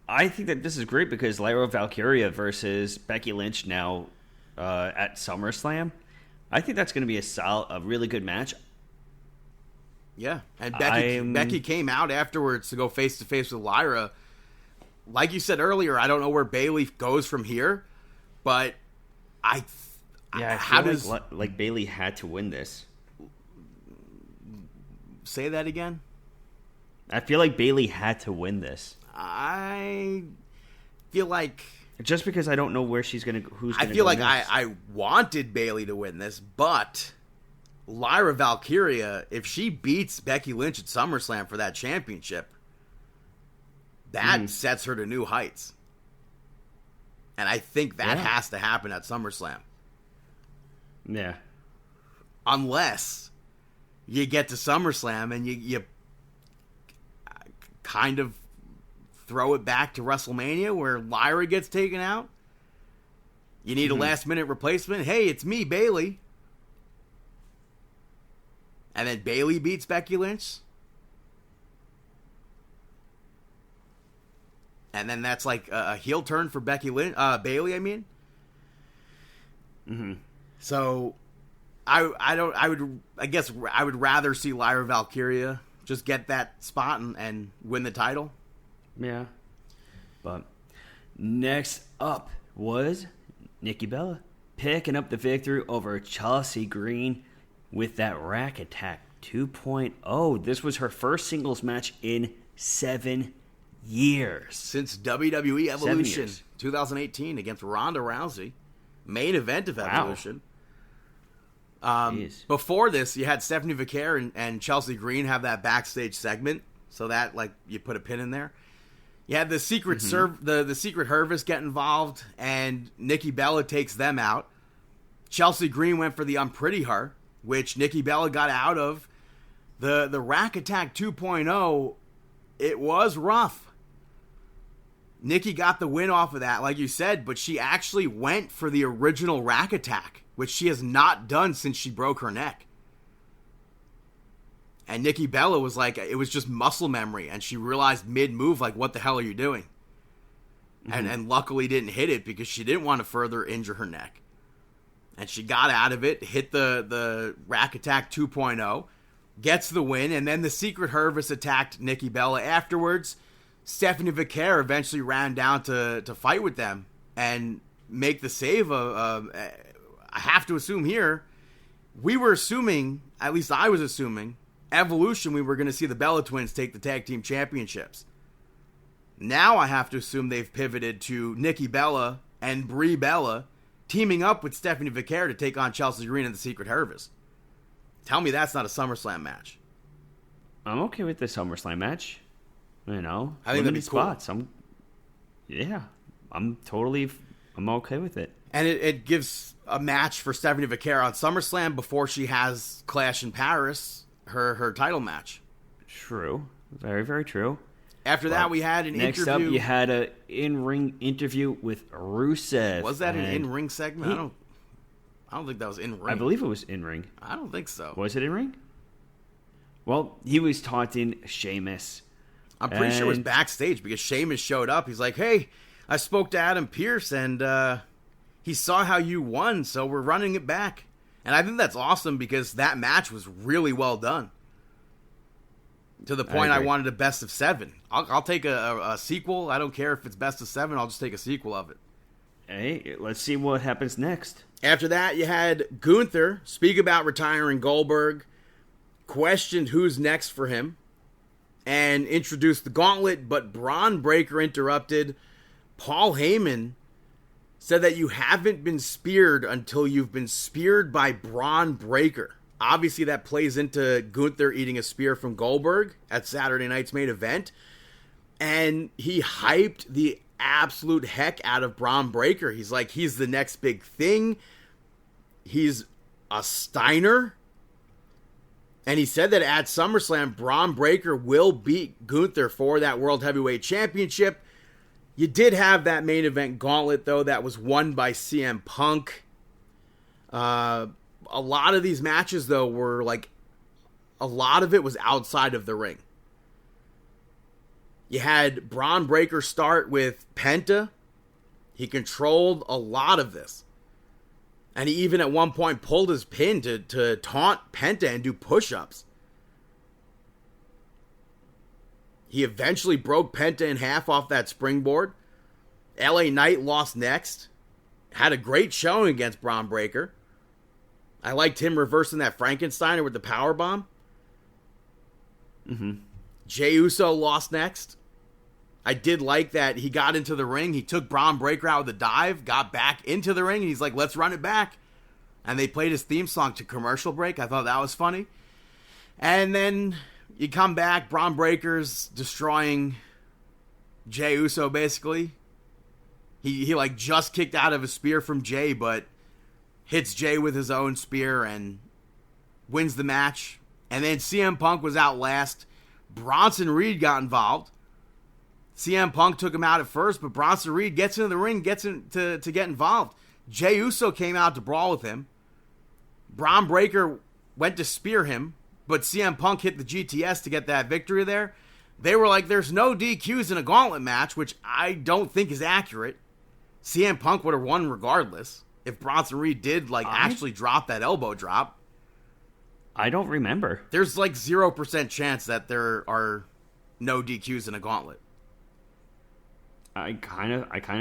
I think that this is great because Lyra Valkyria versus Becky Lynch now at SummerSlam. I think that's going to be a really good match. Yeah, and Becky came out afterwards to go face-to-face with Lyra. Like you said earlier, I don't know where Bayley goes from here, But I feel like Bayley had to win this. Say that again? I feel like Bayley had to win this. I feel like... Just because I don't know where who's going to go I feel like next. I wanted Bayley to win this, but Lyra Valkyria, if she beats Becky Lynch at SummerSlam for that championship, that sets her to new heights. And I think that has to happen at SummerSlam. Yeah. Unless you get to SummerSlam and you kind of throw it back to WrestleMania where Lyra gets taken out. You need a last-minute replacement. Hey, it's me, Bayley. And then Bayley beats Becky Lynch. And then that's like a heel turn for Bayley, I mean. So I would rather see Lyra Valkyria just get that spot and win the title. Yeah. But next up was Nikki Bella picking up the victory over Chelsea Green with that Rack Attack 2.0. This was her first singles match in 7 years. Since WWE Evolution 2018 against Ronda Rousey. Main event of Evolution. Before this, you had Stephanie Vaquer and Chelsea Green have that backstage segment. So that, like, you put a pin in there. You had the Secret the Secret Service get involved, and Nikki Bella takes them out. Chelsea Green went for the Unpretty Her, which Nikki Bella got out of. The Rack Attack 2.0, it was rough. Nikki got the win off of that, like you said, but she actually went for the original Rack Attack, which she has not done since she broke her neck. And Nikki Bella was like, it was just muscle memory, and she realized mid-move, like, what the hell are you doing? And luckily didn't hit it because she didn't want to further injure her neck. And she got out of it, hit the Rack Attack 2.0, gets the win, and then the Secret Service attacked Nikki Bella afterwards. Stephanie Vaquer eventually ran down to fight with them and make the save. I have to assume here, we were assuming, at least I was assuming, Evolution, we were going to see the Bella Twins take the tag team championships. Now I have to assume they've pivoted to Nikki Bella and Brie Bella teaming up with Stephanie Vaquer to take on Chelsea Green and the Secret Service. Tell me that's not a SummerSlam match. I'm okay with the SummerSlam match. You know, I think that'd be spots. Cool. I'm okay with it. And it gives a match for Stephanie Vaquer on SummerSlam before she has Clash in Paris, her title match. True. Very, very true. After that, we had an next interview. Next up, you had an in-ring interview with Rusev. Was that an in-ring segment? I don't think that was in-ring. I believe it was in-ring. I don't think so. Was it in-ring? Well, he was taunting Sheamus. I'm pretty sure it was backstage because Sheamus showed up. He's like, hey, I spoke to Adam Pearce and he saw how you won, so we're running it back. And I think that's awesome because that match was really well done. To the point I wanted a best of 7. I'll take a sequel. I don't care if it's best of 7. I'll just take a sequel of it. Hey, let's see what happens next. After that, you had Gunther speak about retiring Goldberg, questioned who's next for him, and introduced the gauntlet, but Braun Breaker interrupted. Paul Heyman said that you haven't been speared until you've been speared by Braun Breaker. Obviously, that plays into Gunther eating a spear from Goldberg at Saturday night's main event. And he hyped the absolute heck out of Braun Breaker. He's like, he's the next big thing. He's a Steiner. And he said that at SummerSlam, Braun Breaker will beat Gunther for that World Heavyweight Championship. You did have that main event gauntlet, though, that was won by CM Punk. A lot of these matches, though, were like, a lot of it was outside of the ring. You had Braun Breaker start with Penta. He controlled a lot of this. And he even at one point pulled his pin to taunt Penta and do push-ups. He eventually broke Penta in half off that springboard. LA Knight lost next. had a great showing against Braun Breaker. I liked him reversing that Frankensteiner with the powerbomb. Jey Uso lost next. I did like that he got into the ring. He took Braun Breaker out with a dive, got back into the ring, and he's like, let's run it back. And they played his theme song to commercial break. I thought that was funny. And then you come back, Braun Breaker's destroying Jey Uso, basically. He like just kicked out of a spear from Jey, but hits Jey with his own spear and wins the match. And then CM Punk was out last. Bronson Reed got involved. CM Punk took him out at first, but Bronson Reed gets into the ring, gets in to get involved. Jey Uso came out to brawl with him. Braun Breaker went to spear him, but CM Punk hit the GTS to get that victory there. They were like, there's no DQs in a gauntlet match, which I don't think is accurate. CM Punk would have won regardless if Bronson Reed did actually drop that elbow drop. I don't remember. There's 0% chance that there are no DQs in a gauntlet. I kind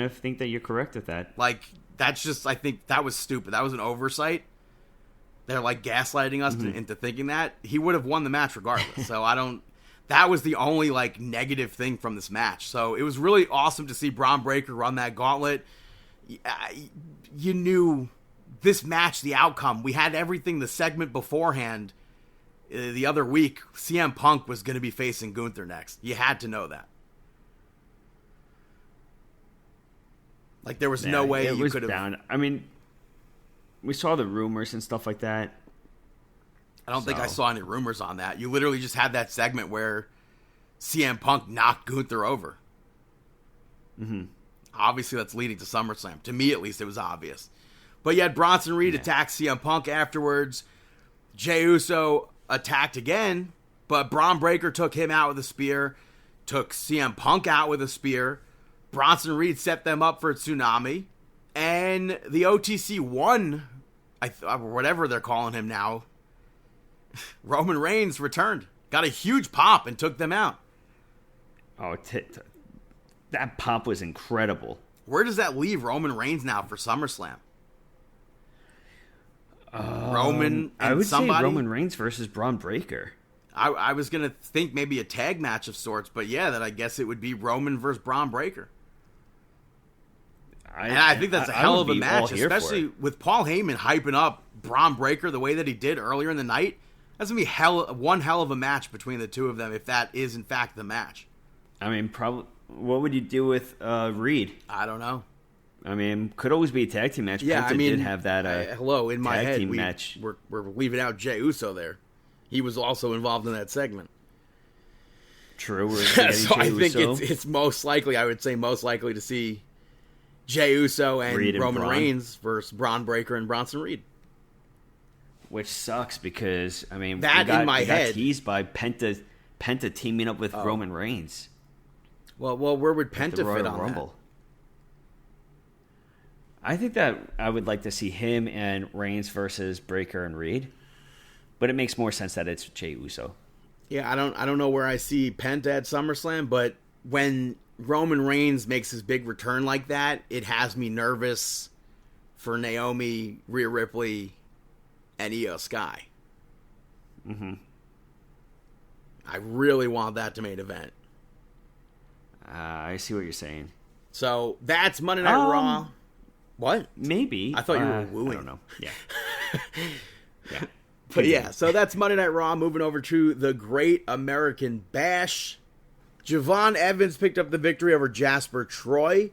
of think that you're correct with that. That's just, I think that was stupid. That was an oversight. They're gaslighting us into thinking that. He would have won the match regardless. So that was the only negative thing from this match. So it was really awesome to see Braun Breaker run that gauntlet. You knew this match, the outcome. We had everything, the segment beforehand the other week. CM Punk was going to be facing Gunther next. You had to know that. There was no way you could have. Down. I mean, we saw the rumors and stuff like that. I don't think I saw any rumors on that. You literally just had that segment where CM Punk knocked Gunther over. Obviously, that's leading to SummerSlam. To me, at least, it was obvious. But you had Bronson Reed attack CM Punk afterwards. Jey Uso attacked again, but Braun Breaker took him out with a spear, took CM Punk out with a spear. Bronson Reed set them up for a tsunami, and the OTC won, whatever they're calling him now. Roman Reigns returned, got a huge pop, and took them out. Oh, that pop was incredible. Where does that leave Roman Reigns now for SummerSlam? Roman and I would somebody? say Roman Reigns versus Braun Breaker. I was going to think maybe a tag match of sorts, but yeah, that I guess it would be Roman versus Braun Breaker. I think that's a hell of a match, especially with Paul Heyman hyping up Braun Breaker the way that he did earlier in the night. That's going to be one hell of a match between the two of them if that is, in fact, the match. I mean, probably. What would you do with Reed? I don't know. I mean, could always be a tag team match. Yeah, Penta did have that in my tag head, team match. We're leaving out Jey Uso there. He was also involved in that segment. True. So I think it's most likely, I would say most likely to see Jey Uso and Roman Reigns versus Braun Breaker and Bronson Reed. Which sucks because, I mean, that in my head got teased by Penta teaming up with Roman Reigns. Well, where would Penta fit on Rumble? that? I think that I would like to see him and Reigns versus Breaker and Reed, but it makes more sense that it's Jey Uso. Yeah, I don't know where I see Penta at SummerSlam, but when Roman Reigns makes his big return like that, it has me nervous for Naomi, Rhea Ripley, and Io Sky. I really want that to main event. I see what you're saying. So that's Monday Night Raw. What? Maybe. I thought you were wooing. I don't know. Yeah. Yeah. But yeah, so that's Monday Night Raw. Moving over to the Great American Bash. Javon Evans picked up the victory over Jasper Troy.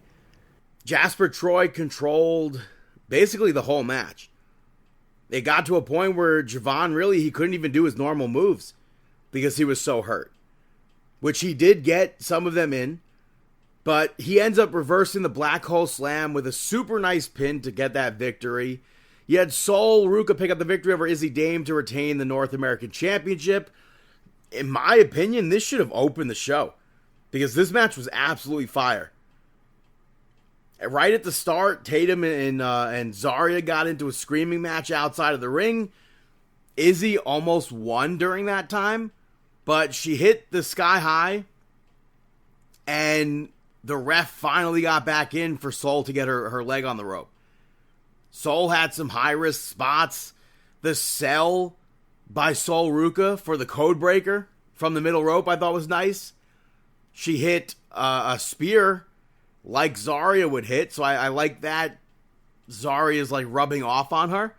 Jasper Troy controlled basically the whole match. It got to a point where Javon he couldn't even do his normal moves because he was so hurt. Which he did get some of them in. But he ends up reversing the Black Hole Slam with a super nice pin to get that victory. You had Sol Ruka pick up the victory over Izzy Dame to retain the North American Championship. In my opinion, this should have opened the show. Because this match was absolutely fire. Right at the start, Tatum and Zarya got into a screaming match outside of the ring. Izzy almost won during that time. But she hit the sky high. And the ref finally got back in for Sol to get her leg on the rope. Sol had some high-risk spots. The sell by Sol Ruka for the code breaker from the middle rope I thought was nice. She hit a spear like Zarya would hit, so I like that. Zarya's like rubbing off on her.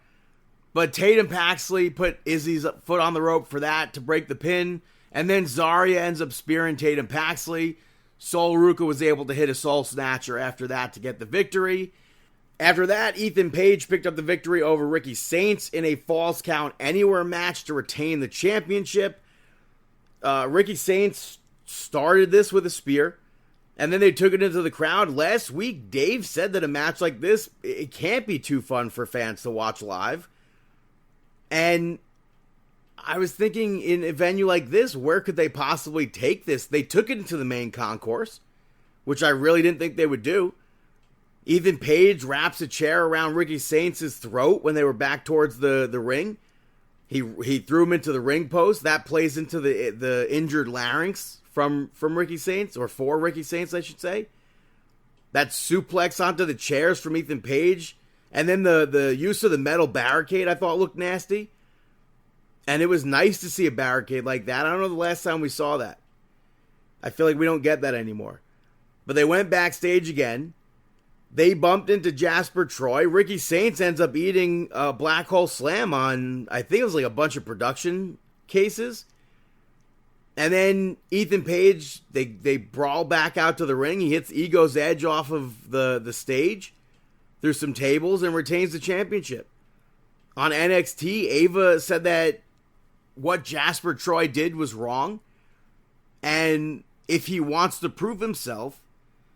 But Tatum Paxley put Izzy's foot on the rope for that to break the pin. And then Zarya ends up spearing Tatum Paxley. Sol Ruka was able to hit a Soul Snatcher after that to get the victory. After that, Ethan Page picked up the victory over Ricky Saints in a Falls Count Anywhere match to retain the championship. Ricky Saints started this with a spear, and then they took it into the crowd. Last week, Dave said that a match like this, it can't be too fun for fans to watch live. And I was thinking, in a venue like this, where could they possibly take this? They took it into the main concourse, which I really didn't think they would do. Ethan Page wraps a chair around Ricky Saints' throat when they were back towards the ring. He threw him into the ring post. That plays into the injured larynx from Ricky Saints, or for Ricky Saints, I should say. That suplex onto the chairs from Ethan Page. And then the use of the metal barricade I thought looked nasty. And it was nice to see a barricade like that. I don't know the last time we saw that. I feel like we don't get that anymore. But they went backstage again. They bumped into Jasper Troy. Ricky Saints ends up eating a Black Hole Slam on, I think it was like a bunch of production cases. And then Ethan Page, they brawl back out to the ring. He hits Ego's Edge off of the stage through some tables and retains the championship. On NXT, Ava said that what Jasper Troy did was wrong. And if he wants to prove himself,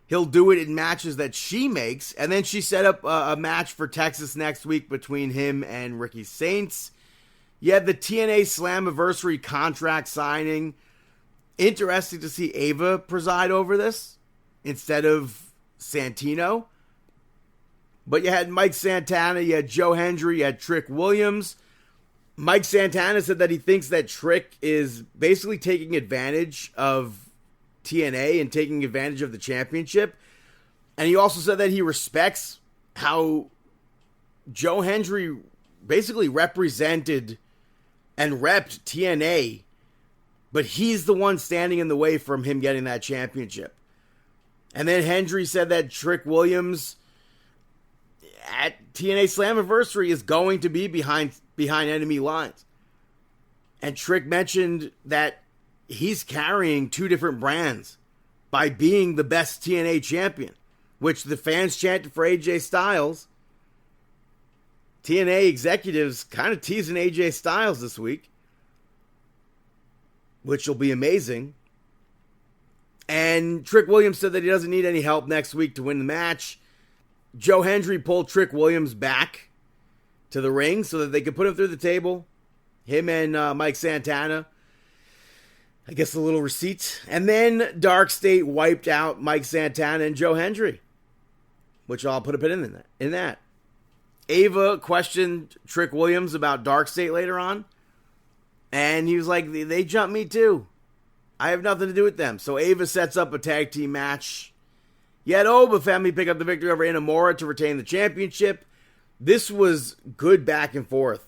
he'll do it in matches that she makes. And then she set up a match for Texas next week between him and Ricky Saints. You had the TNA Slammiversary contract signing. Interesting to see Ava preside over this instead of Santino. But you had Mike Santana, you had Joe Hendry, you had Trick Williams. Mike Santana said that he thinks that Trick is basically taking advantage of TNA and taking advantage of the championship. And he also said that he respects how Joe Hendry basically represented and repped TNA, but he's the one standing in the way from him getting that championship. And then Hendry said that Trick Williams at TNA Slammiversary is going to be behind enemy lines. And Trick mentioned that he's carrying two different brands by being the best TNA champion, which the fans chanted for AJ Styles. TNA executives kind of teasing AJ Styles this week, which will be amazing. And Trick Williams said that he doesn't need any help next week to win the match. Joe Hendry pulled Trick Williams back to the ring so that they could put him through the table. Him and Mike Santana. I guess a little receipt. And then Dark State wiped out Mike Santana and Joe Hendry, which I'll put a pin in that. Ava questioned Trick Williams about Dark State later on. And he was like, they jumped me too. I have nothing to do with them. So Ava sets up a tag team match. Yet Oba family pick up the victory over Inamura to retain the championship. This was good back and forth.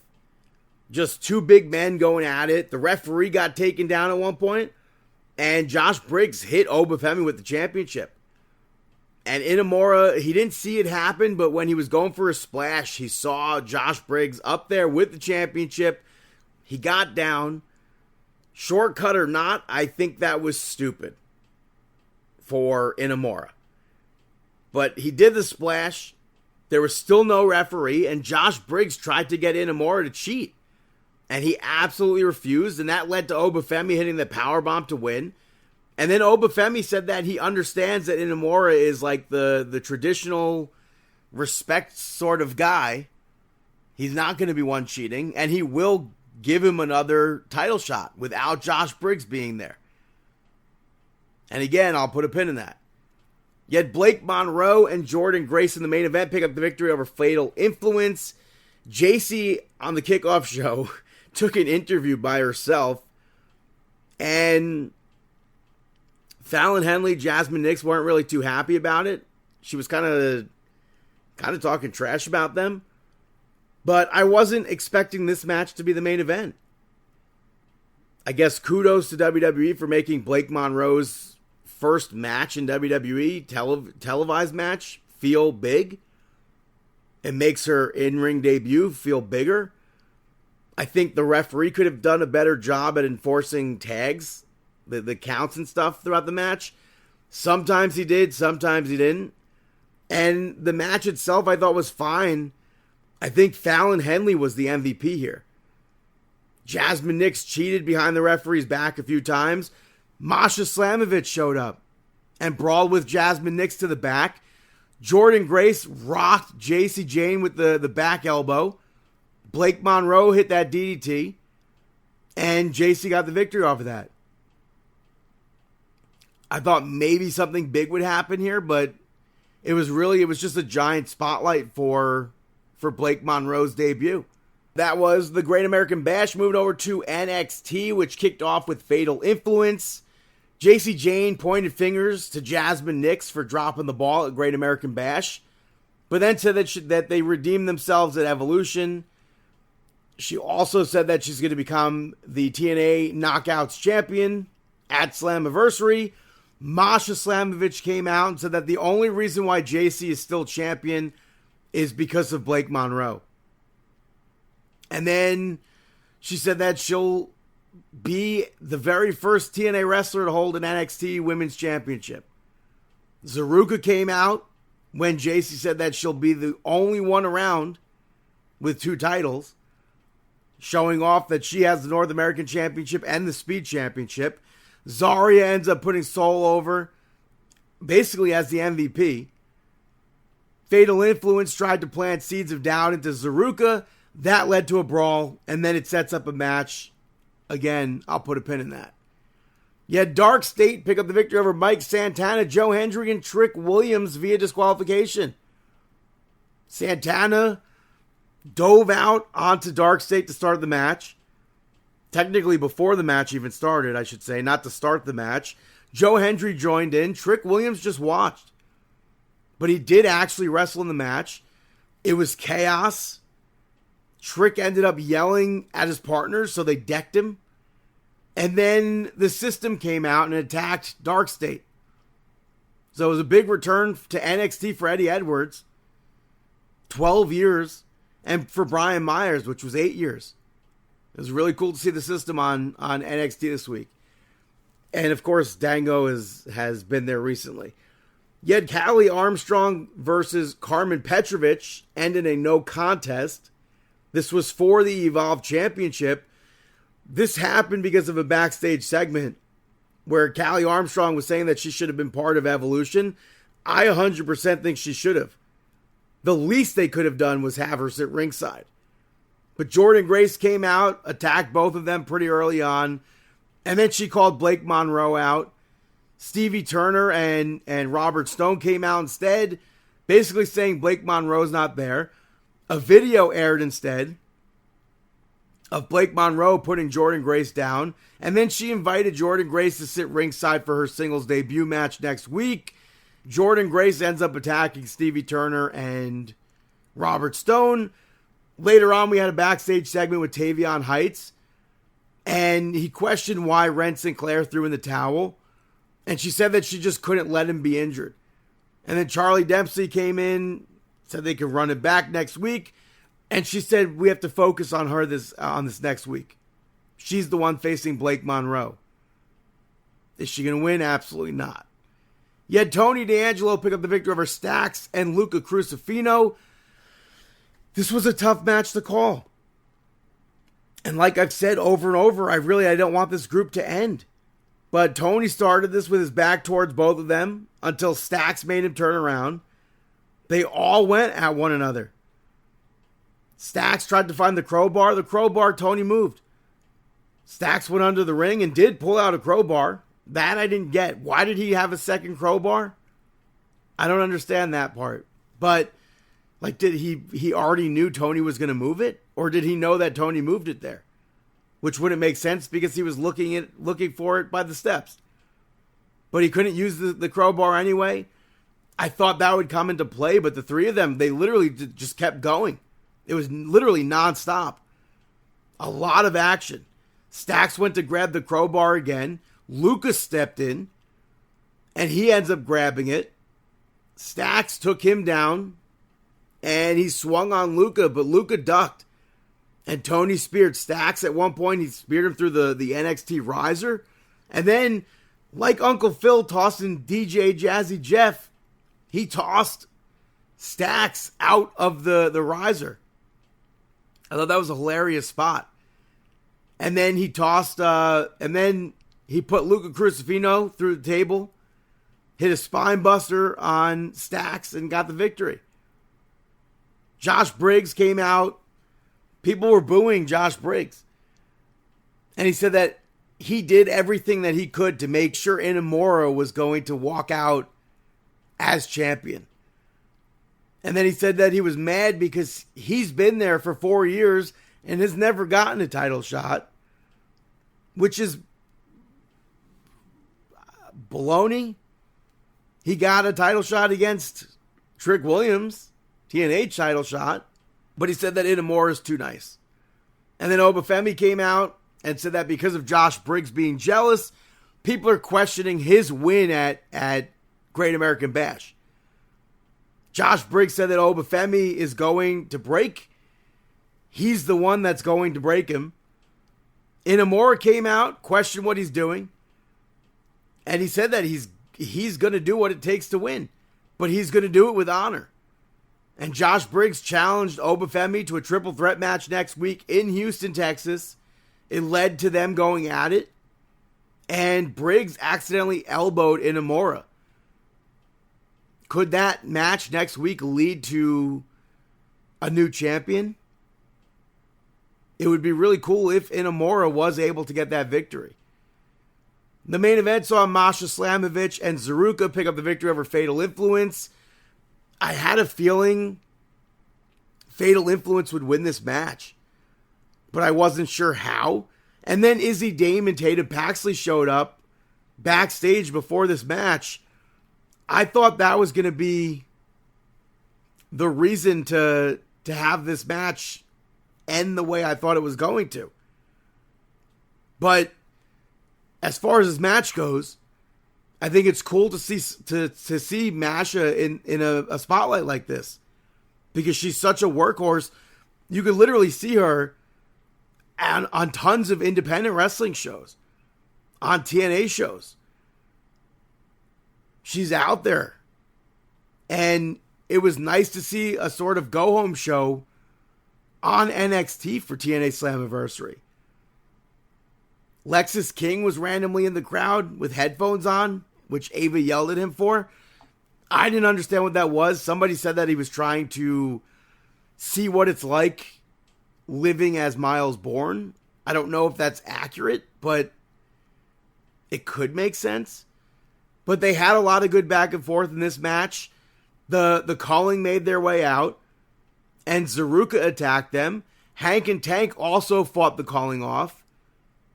Just two big men going at it. The referee got taken down at one point. And Josh Briggs hit Oba Femi with the championship. And Inamura, he didn't see it happen, but when he was going for a splash, he saw Josh Briggs up there with the championship. He got down. Shortcut or not, I think that was stupid for Inamura. But he did the splash. There was still no referee, and Josh Briggs tried to get Inamura to cheat. And he absolutely refused, and that led to Obafemi hitting the powerbomb to win. And then Obafemi said that he understands that Inamura is like the traditional respect sort of guy. He's not going to be one cheating, and he will give him another title shot without Josh Briggs being there. And again, I'll put a pin in that. Yet Blake Monroe and Jordan Grace in the main event pick up the victory over Fatal Influence. JC on the kickoff show took an interview by herself, and Fallon Henley, Jasmine Nix weren't really too happy about it. She was kind of talking trash about them. But I wasn't expecting this match to be the main event. I guess kudos to WWE for making Blake Monroe's first match in WWE, televised match, feel big. It makes her in-ring debut feel bigger. I think the referee could have done a better job at enforcing tags, the counts and stuff throughout the match. Sometimes he did, sometimes he didn't. And the match itself I thought was fine. I think Fallon Henley was the MVP here. Jasmine Nix cheated behind the referee's back a few times. Masha Slamovich showed up and brawled with Jasmine Nix to the back. Jordynne Grace rocked Jacy Jayne with the back elbow. Blake Monroe hit that DDT. And Jacy got the victory off of that. I thought maybe something big would happen here, but it was just a giant spotlight for Blake Monroe's debut. That was the Great American Bash. Moving over to NXT, which kicked off with Fatal Influence. Jacy Jayne pointed fingers to Jasmine Nix for dropping the ball at Great American Bash, but then said that they redeemed themselves at Evolution. She also said that she's going to become the TNA Knockouts champion at Slammiversary. Masha Slamovich came out and said that the only reason why Jacy is still champion is because of Blake Monroe. And then she said that she'll be the very first TNA wrestler to hold an NXT Women's Championship. Zaruka came out when Jacy said that she'll be the only one around with 2 titles, showing off that she has the North American Championship and the Speed Championship. Zarya ends up putting Soul over, basically as the MVP. Fatal Influence tried to plant seeds of doubt into Zaruka. That led to a brawl, and then it sets up a match. Again, I'll put a pin in that. You had Dark State pick up the victory over Mike Santana, Joe Hendry, and Trick Williams via disqualification. Santana dove out onto Dark State to start the match. Technically before the match even started, I should say, not to start the match. Joe Hendry joined in. Trick Williams just watched. But he did actually wrestle in the match. It was chaos. Trick ended up yelling at his partners, so they decked him. And then the System came out and attacked Dark State. So it was a big return to NXT for Eddie Edwards. 12 years. And for Brian Myers, which was 8 years. It was really cool to see the System on NXT this week. And of course, Dango has been there recently. You had Callie Armstrong versus Carmen Petrovich, ending a no contest. This was for the Evolve Championship. This happened because of a backstage segment where Callie Armstrong was saying that she should have been part of Evolution. I 100% think she should have. The least they could have done was have her sit ringside. But Jordynne Grace came out, attacked both of them pretty early on, and then she called Blake Monroe out. Stevie Turner and Robert Stone came out instead, basically saying Blake Monroe's not there. A video aired instead of Blake Monroe putting Jordynne Grace down, and then she invited Jordynne Grace to sit ringside for her singles debut match next week. Jordynne Grace ends up attacking Stevie Turner and Robert Stone. Later on, we had a backstage segment with Tavion Heights, and he questioned why Ren Sinclair threw in the towel, and she said that she just couldn't let him be injured. And then Charlie Dempsey came in, said they could run it back next week, and she said we have to focus on her this next week. She's the one facing Blake Monroe. Is she going to win? Absolutely not. You had Tony D'Angelo pick up the victory over Stax and Luca Crucifino. This was a tough match to call. And like I've said over and over, I don't want this group to end. But Tony started this with his back towards both of them until Stax made him turn around. They all went at one another. Stax tried to find the crowbar. The crowbar, Tony moved. Stax went under the ring and did pull out a crowbar. That I didn't get. Why did he have a second crowbar? I don't understand that part. But, did he already knew Tony was going to move it? Or did he know that Tony moved it there? Which wouldn't make sense because he was looking for it by the steps. But he couldn't use the crowbar anyway. I thought that would come into play, but the three of them, they literally just kept going. It was literally nonstop. A lot of action. Stacks went to grab the crowbar again. Lucas stepped in, and he ends up grabbing it. Stacks took him down, and he swung on Luca, but Luca ducked. And Tony speared Stacks at one point. He speared him through the NXT riser. And then, like Uncle Phil tossing DJ Jazzy Jeff, he tossed Stacks out of the riser. I thought that was a hilarious spot. And then he tossed, and then he put Luca Crucifino through the table, hit a spine buster on Stacks, and got the victory. Josh Briggs came out. People were booing Josh Briggs. And he said that he did everything that he could to make sure Inamura was going to walk out as champion. And then he said that he was mad because he's been there for 4 years and has never gotten a title shot, which is baloney. He got a title shot against Trick Williams, TNA title shot, but he said that Inamura is too nice. And then Obafemi came out and said that because of Josh Briggs being jealous, people are questioning his win at Great American Bash. Josh Briggs said that Obafemi is going to break. He's the one that's going to break him. Inamura came out, questioned what he's doing. And he said that he's going to do what it takes to win. But he's going to do it with honor. And Josh Briggs challenged Obafemi to a triple threat match next week in Houston, Texas. It led to them going at it. And Briggs accidentally elbowed Inamura. Could that match next week lead to a new champion? It would be really cool if Inamura was able to get that victory. The main event saw Masha Slamovich and Zaruka pick up the victory over Fatal Influence. I had a feeling Fatal Influence would win this match, but I wasn't sure how. And then Izzy Dame and Tatum Paxley showed up backstage before this match. I thought that was going to be the reason to have this match end the way I thought it was going to. But as far as this match goes, I think it's cool to see Masha in a spotlight like this, because she's such a workhorse. You could literally see her on tons of independent wrestling shows, on TNA shows. She's out there. And it was nice to see a sort of go-home show on NXT for TNA Slammiversary. Lexis King was randomly in the crowd with headphones on, which Ava yelled at him for. I didn't understand what that was. Somebody said that he was trying to see what it's like living as Miles Bourne. I don't know if that's accurate, but it could make sense. But they had a lot of good back and forth in this match. The Calling made their way out, and Zaruka attacked them. Hank and Tank also fought the Calling off,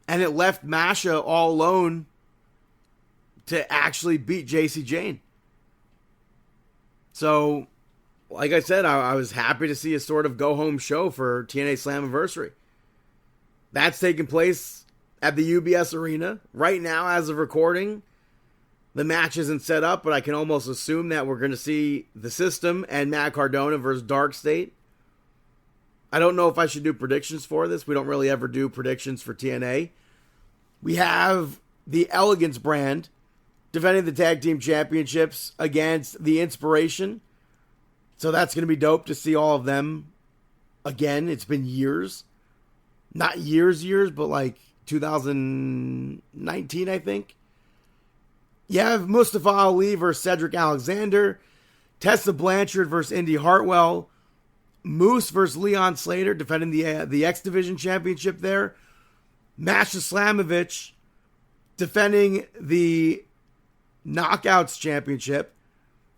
and it left Masha all alone to actually beat JC Jane. So, like I said, I was happy to see a sort of go-home show for TNA Slammiversary. That's taking place at the UBS Arena. Right now, as of recording, the match isn't set up, but I can almost assume that we're going to see The System and Matt Cardona versus Dark State. I don't know if I should do predictions for this. We don't really ever do predictions for TNA. We have the Elegance brand defending the tag team championships against the Inspiration. So that's going to be dope to see all of them again. It's been years. Not years, but like 2019, I think. You have Mustafa Ali versus Cedric Alexander. Tessa Blanchard versus Indy Hartwell. Moose versus Leon Slater defending the X Division championship there. Masha Slamovich defending the Knockouts championship.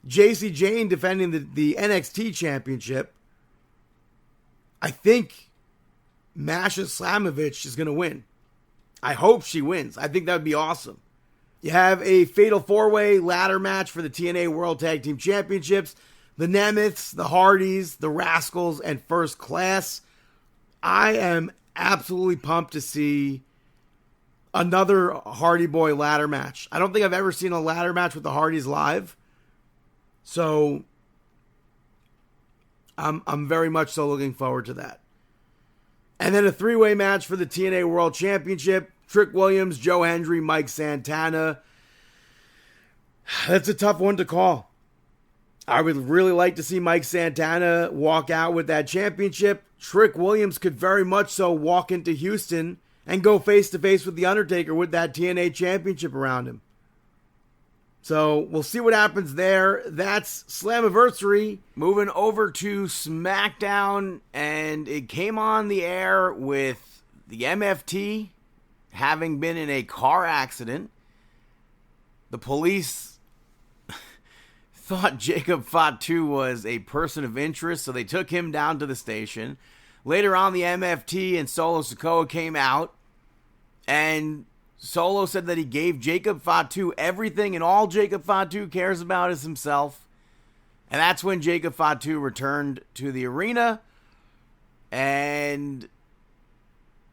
JC Jane defending the NXT championship. I think Masha Slamovich is going to win. I hope she wins. I think that would be awesome. You have a fatal four-way ladder match for the TNA World Tag Team Championships. the Nemeths, the Hardys, the Rascals, and First Class. I am absolutely pumped to see another Hardy Boy ladder match. I don't think I've ever seen a ladder match with the Hardys live. So I'm very much so looking forward to that. And then a 3-way match for the TNA World Championship. Trick Williams, Joe Hendry, Mike Santana. That's a tough one to call. I would really like to see Mike Santana walk out with that championship. Trick Williams could very much so walk into Houston and go face-to-face with The Undertaker with that TNA championship around him. So we'll see what happens there. That's Slammiversary. Moving over to SmackDown, and it came on the air with the MFT having been in a car accident. The police thought Jacob Fatu was a person of interest, so they took him down to the station. Later on, the MFT and Solo Sikoa came out, and Solo said that he gave Jacob Fatu everything, and all Jacob Fatu cares about is himself. And that's when Jacob Fatu returned to the arena, and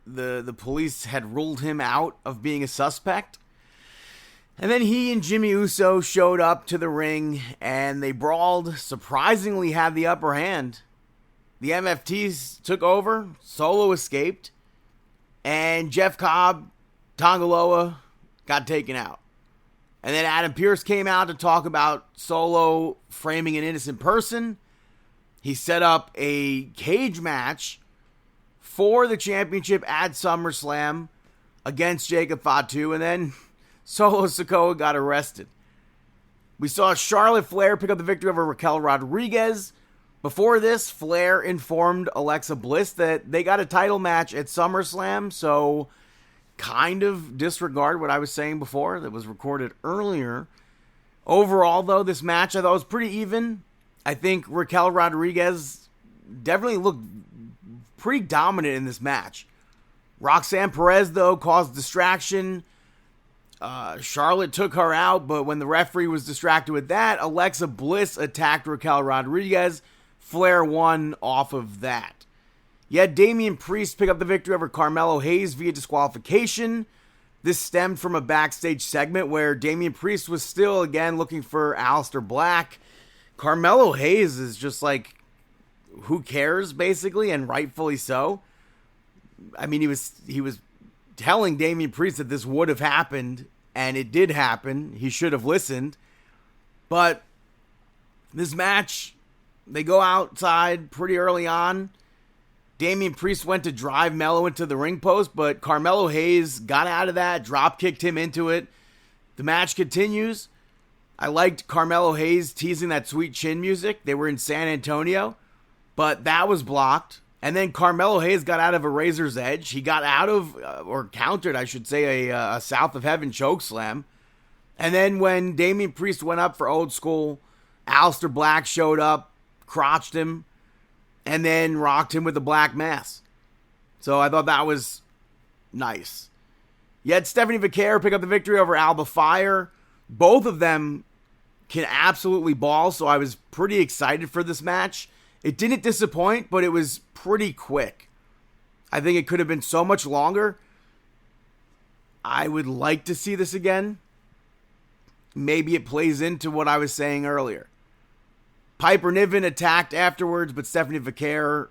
the police had ruled him out of being a suspect. And then he and Jimmy Uso showed up to the ring, and they brawled, surprisingly had the upper hand. The MFTs took over, Solo escaped, and Jeff Cobb, Tongaloa, got taken out. And then Adam Pearce came out to talk about Solo framing an innocent person. He set up a cage match for the championship at SummerSlam against Jacob Fatu, and then Solo Sikoa got arrested. We saw Charlotte Flair pick up the victory over Raquel Rodriguez. Before this, Flair informed Alexa Bliss that they got a title match at SummerSlam, so kind of disregard what I was saying before that was recorded earlier. Overall, though, this match I thought was pretty even. I think Raquel Rodriguez definitely looked pretty dominant in this match. Roxanne Perez, though, caused distraction. Charlotte took her out, but when the referee was distracted with that, Alexa Bliss attacked Raquel Rodriguez. Flair won off of that. Yet Damian Priest picked up the victory over Carmelo Hayes via disqualification. This stemmed from a backstage segment where Damian Priest was still, again, looking for Aleister Black. Carmelo Hayes is just like, who cares, basically, and rightfully so. I mean, he was telling Damian Priest that this would have happened, and it did happen. He should have listened. But this match, they go outside pretty early on. Damian Priest went to drive Mello into the ring post, but Carmelo Hayes got out of that, drop kicked him into it. The match continues. I liked Carmelo Hayes teasing that sweet chin music. They were in San Antonio, but that was blocked. And then Carmelo Hayes got out of a Razor's Edge. He got out of, or countered, I should say, a South of Heaven chokeslam. And then when Damian Priest went up for Old School, Aleister Black showed up, crotched him, and then rocked him with the Black Mass. So I thought that was nice. Yet Stephanie Vaquer picked up the victory over Alba Fire. Both of them can absolutely ball, so I was pretty excited for this match. It didn't disappoint, but it was pretty quick. I think it could have been so much longer. I would like to see this again. Maybe it plays into what I was saying earlier. Piper Niven attacked afterwards, but Stephanie Vaquer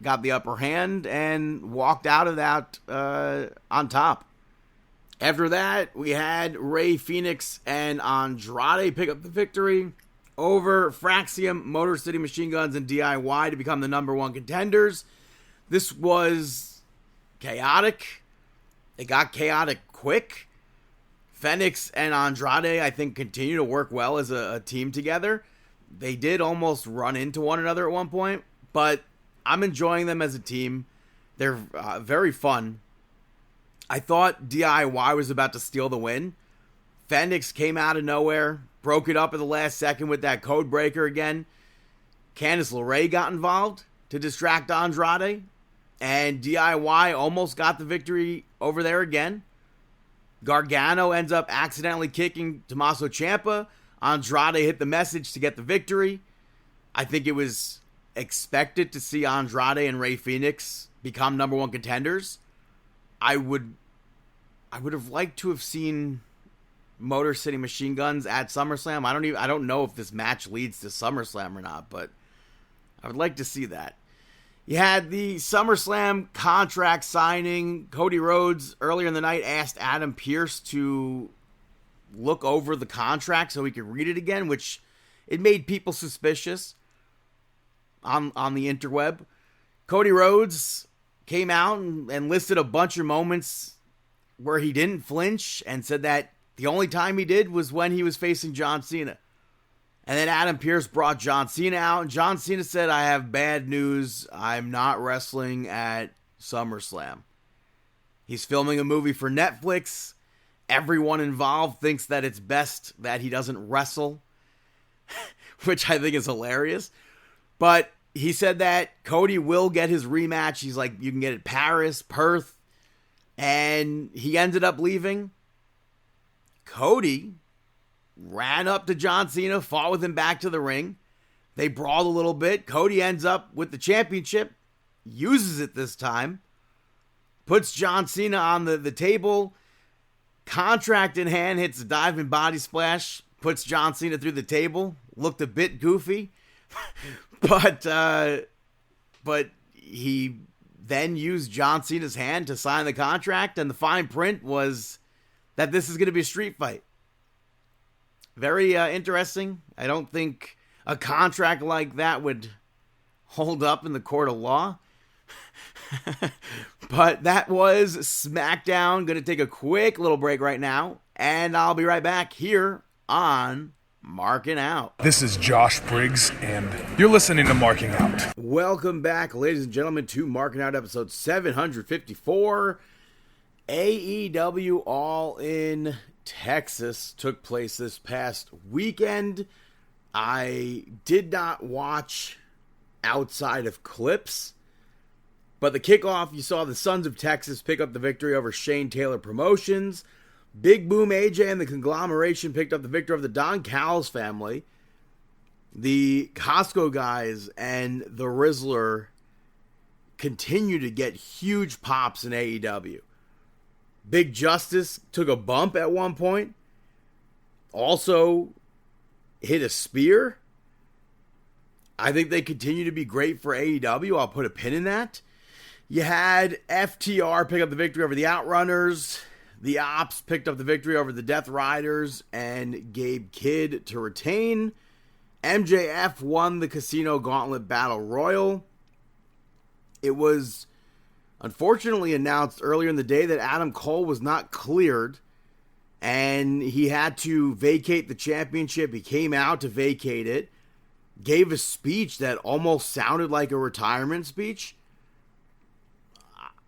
got the upper hand and walked out of that on top. After that, we had Rey Fenix and Andrade pick up the victory over Fraxium, Motor City Machine Guns, and DIY to become the number one contenders. This was chaotic. It got chaotic quick. Fenix and Andrade, I think, continue to work well as a team together. They did almost run into one another at one point, but I'm enjoying them as a team. They're very fun. I thought DIY was about to steal the win. Fenix came out of nowhere, broke it up at the last second with that code breaker again. Candice LeRae got involved to distract Andrade, and DIY almost got the victory over there again. Gargano ends up accidentally kicking Tommaso Ciampa. Andrade hit the message to get the victory. I think it was expected to see Andrade and Rey Fenix become number one contenders. I would have liked to have seen Motor City Machine Guns at SummerSlam. I don't know if this match leads to SummerSlam or not, but I would like to see that. You had the SummerSlam contract signing. Cody Rhodes earlier in the night asked Adam Pearce to look over the contract so he could read it again, which it made people suspicious on the interweb. Cody Rhodes came out and listed a bunch of moments where he didn't flinch and said that the only time he did was when he was facing John Cena. And then Adam Pearce brought John Cena out, and John Cena said, I have bad news. I'm not wrestling at SummerSlam. He's filming a movie for Netflix. Everyone involved thinks that it's best that he doesn't wrestle, which I think is hilarious. But he said that Cody will get his rematch. He's like, you can get it Paris, Perth. And he ended up leaving. Cody ran up to John Cena, fought with him back to the ring. They brawled a little bit. Cody ends up with the championship, uses it this time, puts John Cena on the table, contract in hand, hits a diving body splash, puts John Cena through the table. Looked a bit goofy, but he then used John Cena's hand to sign the contract, and the fine print was that this is going to be a street fight. Very interesting. I don't think a contract like that would hold up in the court of law. But that was SmackDown. Going to take a quick little break right now, and I'll be right back here on Markin Out. This is Josh Briggs, and you're listening to Marking Out. Welcome back, ladies and gentlemen, to Markin Out episode 754. AEW All in Texas took place this past weekend. I did not watch outside of clips, but the kickoff, you saw the Sons of Texas pick up the victory over Shane Taylor Promotions. Big Boom AJ and the Conglomeration picked up the victory of the Don Callis family. The Costco guys and the Rizzler continue to get huge pops in AEW. Big Justice took a bump at one point. Also hit a spear. I think they continue to be great for AEW. I'll put a pin in that. You had FTR pick up the victory over the Outrunners. The Ops picked up the victory over the Death Riders and Gabe Kidd to retain. MJF won the Casino Gauntlet Battle Royal. It was unfortunately announced earlier in the day that Adam Cole was not cleared and he had to vacate the championship. He came out to vacate it, gave a speech that almost sounded like a retirement speech.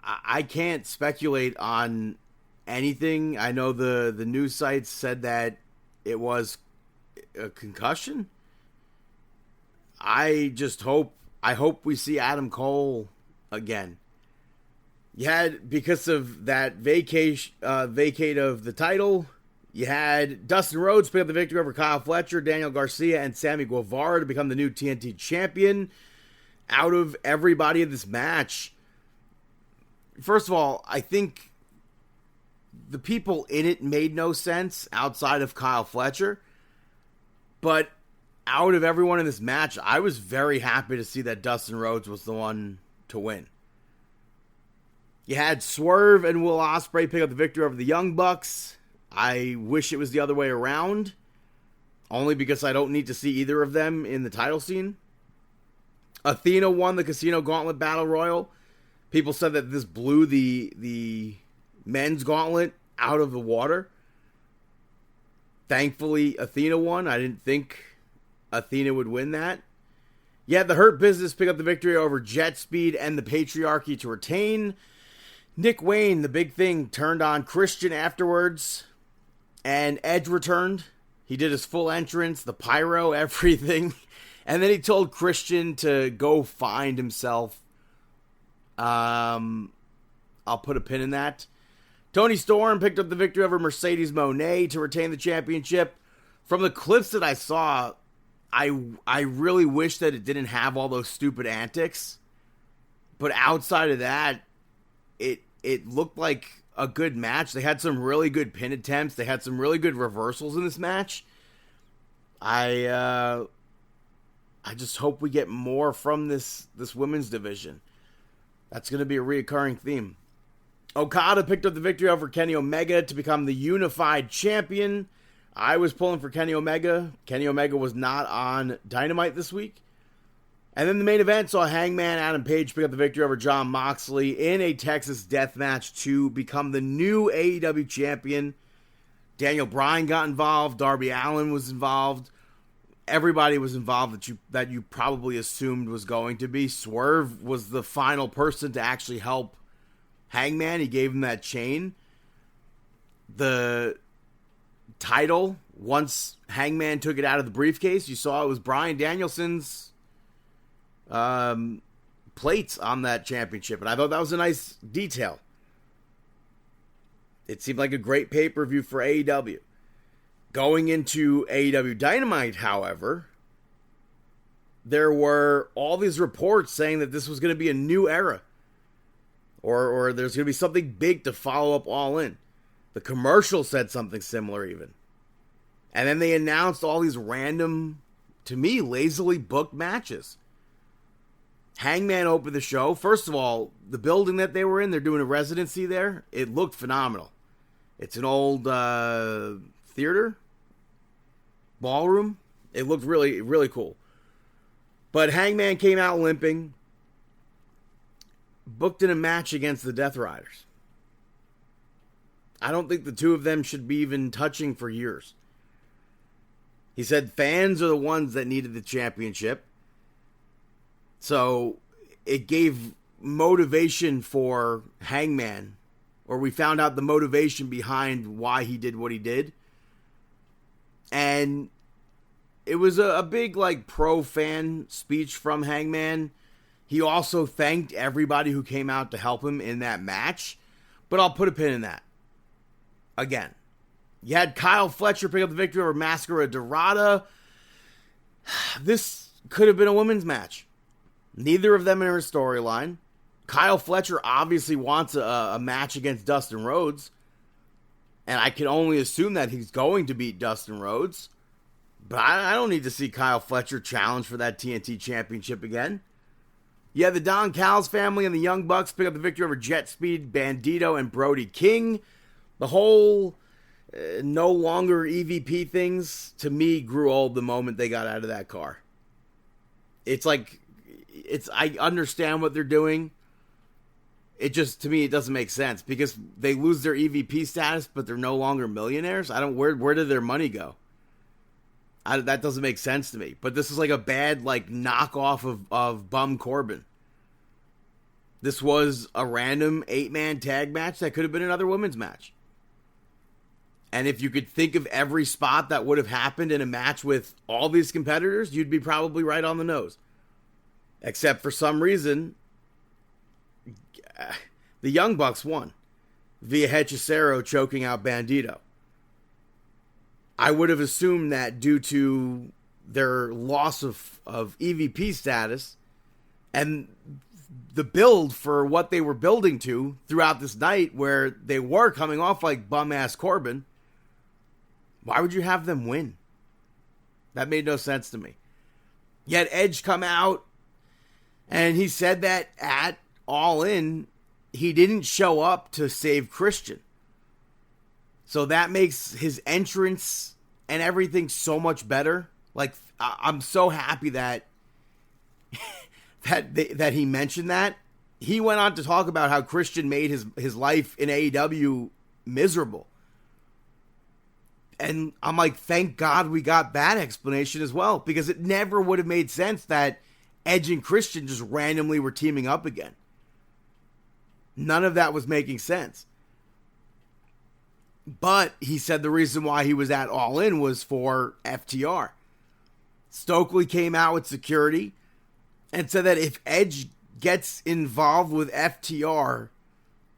I can't speculate on anything. I know the news sites said that it was a concussion. I hope we see Adam Cole again. You had, because of that vacate of the title, you had Dustin Rhodes pick up the victory over Kyle Fletcher, Daniel Garcia, and Sammy Guevara to become the new TNT champion. Out of everybody in this match, first of all, I think the people in it made no sense outside of Kyle Fletcher. But out of everyone in this match, I was very happy to see that Dustin Rhodes was the one to win. You had Swerve and Will Ospreay pick up the victory over the Young Bucks. I wish it was the other way around, only because I don't need to see either of them in the title scene. Athena won the Casino Gauntlet Battle Royal. People said that this blew the men's gauntlet out of the water. Thankfully, Athena won. I didn't think Athena would win that. You had the Hurt Business pick up the victory over Jet Speed and the Patriarchy to retain. Nick Wayne, the big thing, turned on Christian afterwards, and Edge returned. He did his full entrance, the pyro, everything, and then he told Christian to go find himself. I'll put a pin in that. Tony Storm picked up the victory over Mercedes Moné to retain the championship. From the clips that I saw, I really wish that it didn't have all those stupid antics. But outside of that, it looked like a good match. They had some really good pin attempts. They had some really good reversals in this match. I just hope we get more from this women's division. That's going to be a reoccurring theme. Okada picked up the victory over Kenny Omega to become the unified champion. I was pulling for Kenny Omega. Kenny Omega was not on Dynamite this week. And then the main event saw Hangman Adam Page pick up the victory over Jon Moxley in a Texas death match to become the new AEW champion. Daniel Bryan got involved. Darby Allin was involved. Everybody was involved that you probably assumed was going to be. Swerve was the final person to actually help Hangman. He gave him that chain. The title, once Hangman took it out of the briefcase, you saw it was Bryan Danielson's plates on that championship, and I thought that was a nice detail. It seemed like a great pay-per-view for AEW. Going into AEW Dynamite, however, there were all these reports saying that this was going to be a new era, or there's going to be something big to follow up All In. The commercial said something similar even. And then they announced all these random, to me, lazily booked matches. Hangman opened the show. First of all, the building that they were in, they're doing a residency there. It looked phenomenal. It's an old theater, ballroom. It looked really, really cool. But Hangman came out limping, booked in a match against the Death Riders. I don't think the two of them should be even touching for years. He said fans are the ones that needed the championship. So it gave motivation for Hangman, or we found out the motivation behind why he did what he did. And it was a big pro-fan speech from Hangman. He also thanked everybody who came out to help him in that match. But I'll put a pin in that. Again, you had Kyle Fletcher pick up the victory over Mascara Dorada. This could have been a women's match. Neither of them in her storyline. Kyle Fletcher obviously wants a match against Dustin Rhodes. And I can only assume that he's going to beat Dustin Rhodes. But I don't need to see Kyle Fletcher challenge for that TNT Championship again. You had the Don Callis family and the Young Bucks pick up the victory over Jet Speed, Bandito, and Brody King. The whole no longer EVP things, to me, grew old the moment they got out of that car. I understand what they're doing. It just, to me, it doesn't make sense because they lose their EVP status, but they're no longer millionaires. Where did their money go? That doesn't make sense to me. But this is like a bad knockoff of Bum Corbin. This was a random 8-man tag match that could have been another women's match. And if you could think of every spot that would have happened in a match with all these competitors, you'd be probably right on the nose. Except for some reason, the Young Bucks won via Hechicero choking out Bandito. I would have assumed that due to their loss of EVP status and the build for what they were building to throughout this night where they were coming off like bum-ass Corbin, why would you have them win? That made no sense to me. Yet Edge come out and he said that at All In, he didn't show up to save Christian. So that makes his entrance and everything so much better. I'm so happy that that he mentioned that. He went on to talk about how Christian made his life in AEW miserable. And I'm like, thank God we got that explanation as well, because it never would have made sense that Edge and Christian just randomly were teaming up again. None of that was making sense. But he said the reason why he was at All In was for FTR. Stokely came out with security and said that if Edge gets involved with FTR,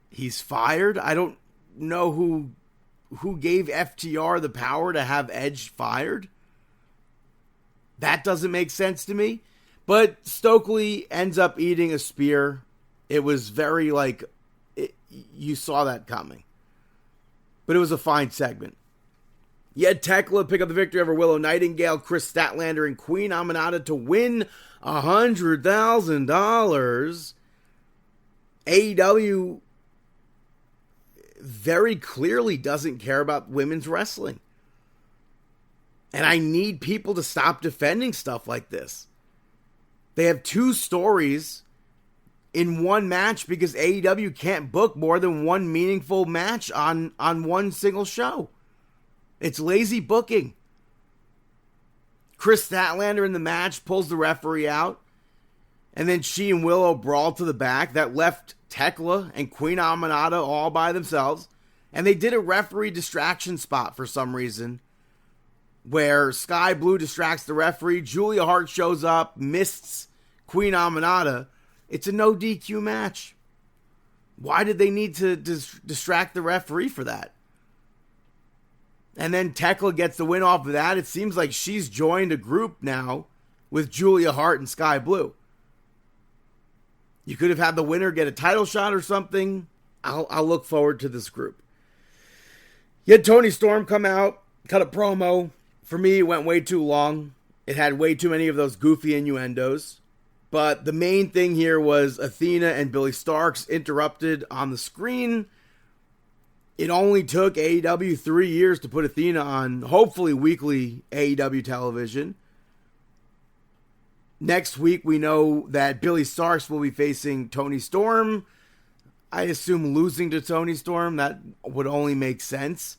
he's fired. I don't know who gave FTR the power to have Edge fired. That That doesn't make sense to me. But Stokely ends up eating a spear. It was very you saw that coming. But it was a fine segment. You had Tekla pick up the victory over Willow Nightingale, Chris Statlander, and Queen Aminata to win $100,000. AEW very clearly doesn't care about women's wrestling. And I need people to stop defending stuff like this. They have 2 stories in one match because AEW can't book more than one meaningful match on one single show. It's lazy booking. Chris Statlander in the match pulls the referee out, and then she and Willow brawl to the back. That left Tekla and Queen Aminata all by themselves, and they did a referee distraction spot for some reason, where Sky Blue distracts the referee, Julia Hart shows up, mists Queen Aminata. It's a no DQ match. Why did they need to distract the referee for that? And then Tekla gets the win off of that. It seems like she's joined a group now with Julia Hart and Sky Blue. You could have had the winner get a title shot or something. I'll look forward to this group. You had Toni Storm come out, cut a promo. For me, it went way too long. It had way too many of those goofy innuendos. But the main thing here was Athena and Billy Starks interrupted on the screen. It only took AEW 3 years to put Athena on, hopefully, weekly AEW television. Next week, we know that Billy Starks will be facing Toni Storm. I assume losing to Toni Storm, that would only make sense.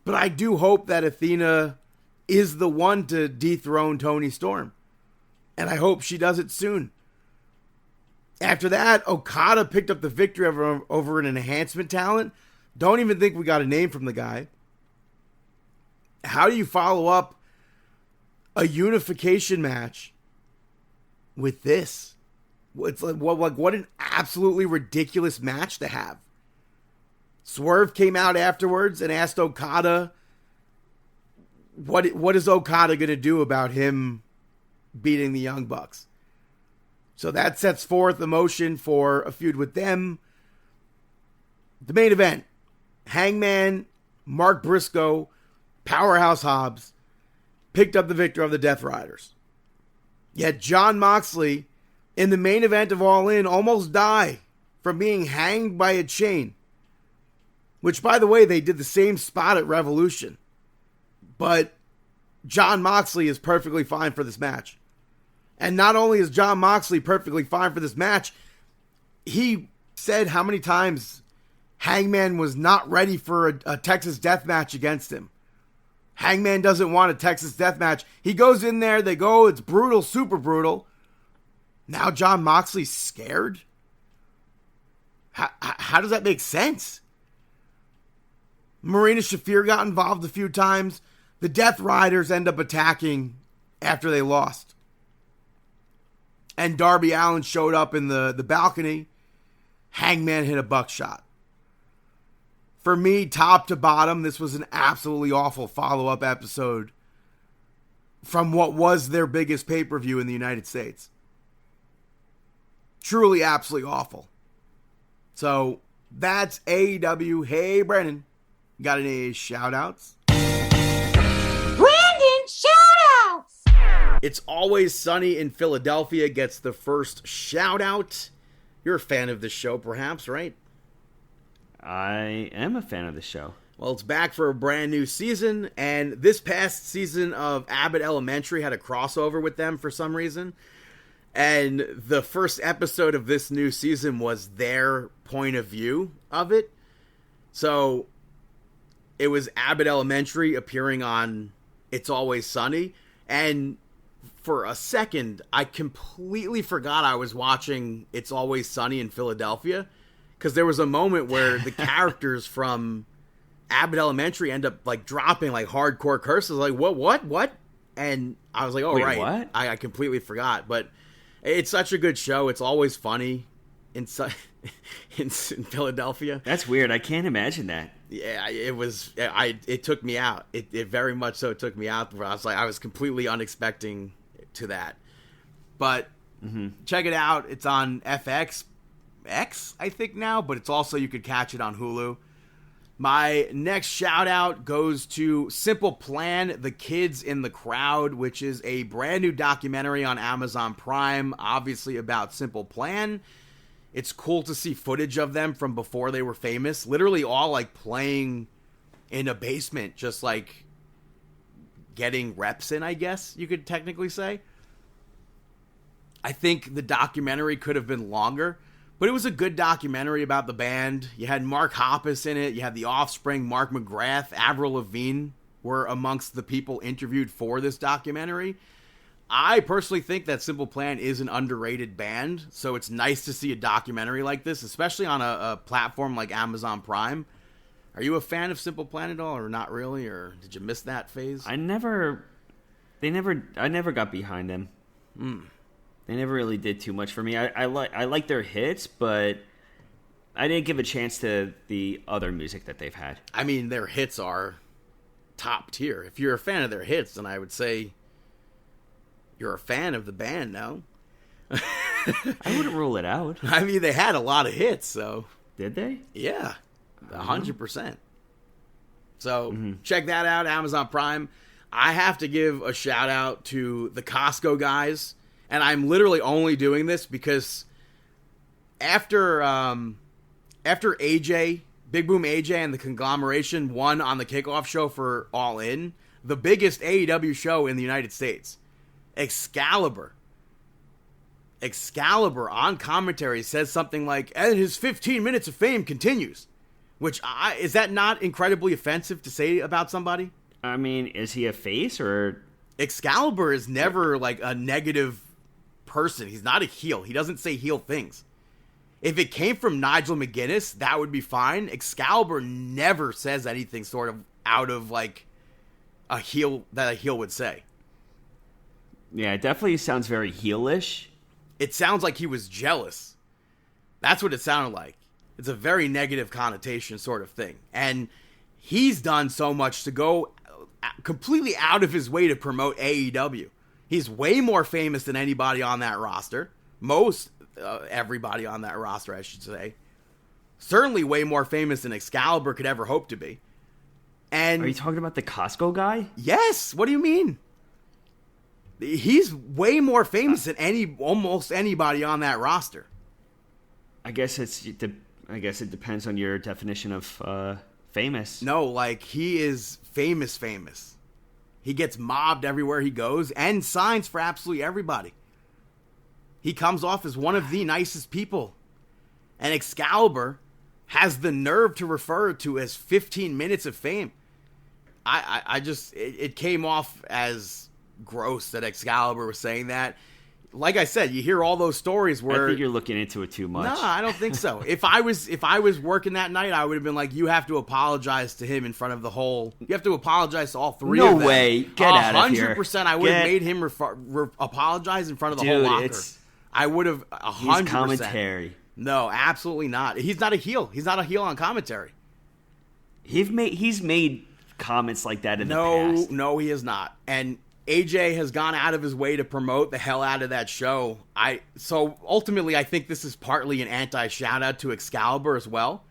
But I do hope that Athena is the one to dethrone Toni Storm. And I hope she does it soon. After that, Okada picked up the victory over an enhancement talent. Don't even think we got a name from the guy. How do you follow up a unification match with this? It's like what an absolutely ridiculous match to have. Swerve came out afterwards and asked Okada, what is Okada going to do about him beating the Young Bucks? So that sets forth a motion for a feud with them. The main event, Hangman, Mark Briscoe, Powerhouse Hobbs picked up the victory of the Death Riders. Yet Jon Moxley, in the main event of All In, almost died from being hanged by a chain. Which, by the way, they did the same spot at Revolution. But Jon Moxley is perfectly fine for this match. And not only is Jon Moxley perfectly fine for this match, he said how many times Hangman was not ready for a Texas death match against him. Hangman doesn't want a Texas death match. He goes in there, they go, it's brutal, super brutal. Now Jon Moxley's scared? How does that make sense? Marina Shafir got involved a few times. The Death Riders end up attacking after they lost. And Darby Allin showed up in the balcony. Hangman hit a buckshot. For me, top to bottom, this was an absolutely awful follow-up episode from what was their biggest pay-per-view in the United States. Truly, absolutely awful. So, that's AEW. Hey, Brennan, got any shout-outs? Brandon, shout-outs! It's Always Sunny in Philadelphia gets the first shout-out. You're a fan of this show, perhaps, right? I am a fan of the show. Well, it's back for a brand new season, and this past season of Abbott Elementary had a crossover with them for some reason. And the first episode of this new season was their point of view of it. So it was Abbott Elementary appearing on It's Always Sunny. And for a second, I completely forgot I was watching It's Always Sunny in Philadelphia. Because there was a moment where the characters from Abbott Elementary end up like dropping like hardcore curses. Like, what? And I was like, oh, wait, right. What? I completely forgot. But it's such a good show. It's always funny in Philadelphia. That's weird. I can't imagine that. Yeah, it was. It took me out. It very much so took me out. I was completely unexpecting to that. But check it out. It's on FX, I think now, but it's also, you could catch it on Hulu. My next shout out goes to Simple Plan, The Kids in the Crowd, which is a brand new documentary on Amazon Prime, obviously about Simple Plan. It's cool to see footage of them from before they were famous, literally all like playing in a basement, just like getting reps in, I guess you could technically say. I think the documentary could have been longer, but it was a good documentary about the band. You had Mark Hoppus in it. You had The Offspring, Mark McGrath, Avril Lavigne were amongst the people interviewed for this documentary. I personally think that Simple Plan is an underrated band, so it's nice to see a documentary like this, especially on a platform like Amazon Prime. Are you a fan of Simple Plan at all, or not really, or did you miss that phase? I never got behind them. They never really did too much for me. I like their hits, but I didn't give a chance to the other music that they've had. I mean, their hits are top tier. If you're a fan of their hits, then I would say you're a fan of the band, no? I wouldn't rule it out. I mean, they had a lot of hits, so. Did they? Yeah, 100%. So check that out, Amazon Prime. I have to give a shout out to the Costco guys. And I'm literally only doing this because after AJ, Big Boom AJ and the Conglomeration won on the kickoff show for All In, the biggest AEW show in the United States, Excalibur on commentary says something like, and his 15 minutes of fame continues. Which, is that not incredibly offensive to say about somebody? I mean, is he a face or... Excalibur is never like a negative person. He's not a heel. He doesn't say heel things. If it came from Nigel McGuinness, that would be fine. Excalibur never says anything sort of out of like a heel that a heel would say. Yeah, it definitely sounds very heelish. It sounds like he was jealous. That's what it sounded like. It's a very negative connotation sort of thing. And he's done so much to go completely out of his way to promote AEW. He's way more famous than anybody on that roster. Most everybody on that roster, I should say. Certainly way more famous than Excalibur could ever hope to be. And are you talking about the Costco guy? Yes. What do you mean? He's way more famous than almost anybody on that roster. I guess it depends on your definition of famous. No, like he is famous. He gets mobbed everywhere he goes and signs for absolutely everybody. He comes off as one of the nicest people. And Excalibur has the nerve to refer to as 15 minutes of fame. It came off as gross that Excalibur was saying that. Like I said, you hear all those stories where... I think you're looking into it too much. No, I don't think so. If I was working that night, I would have been like, you have to apologize to him in front of the whole... You have to apologize to all three of them. No way. Get out of here. 100%. I would have made him apologize in front of the whole locker. I would have 100%. He's commentary. No, absolutely not. He's not a heel. He's not a heel on commentary. He's made comments like that in the past. No, he is not. And AJ has gone out of his way to promote the hell out of that show. So ultimately, I think this is partly an anti-shout-out to Excalibur as well.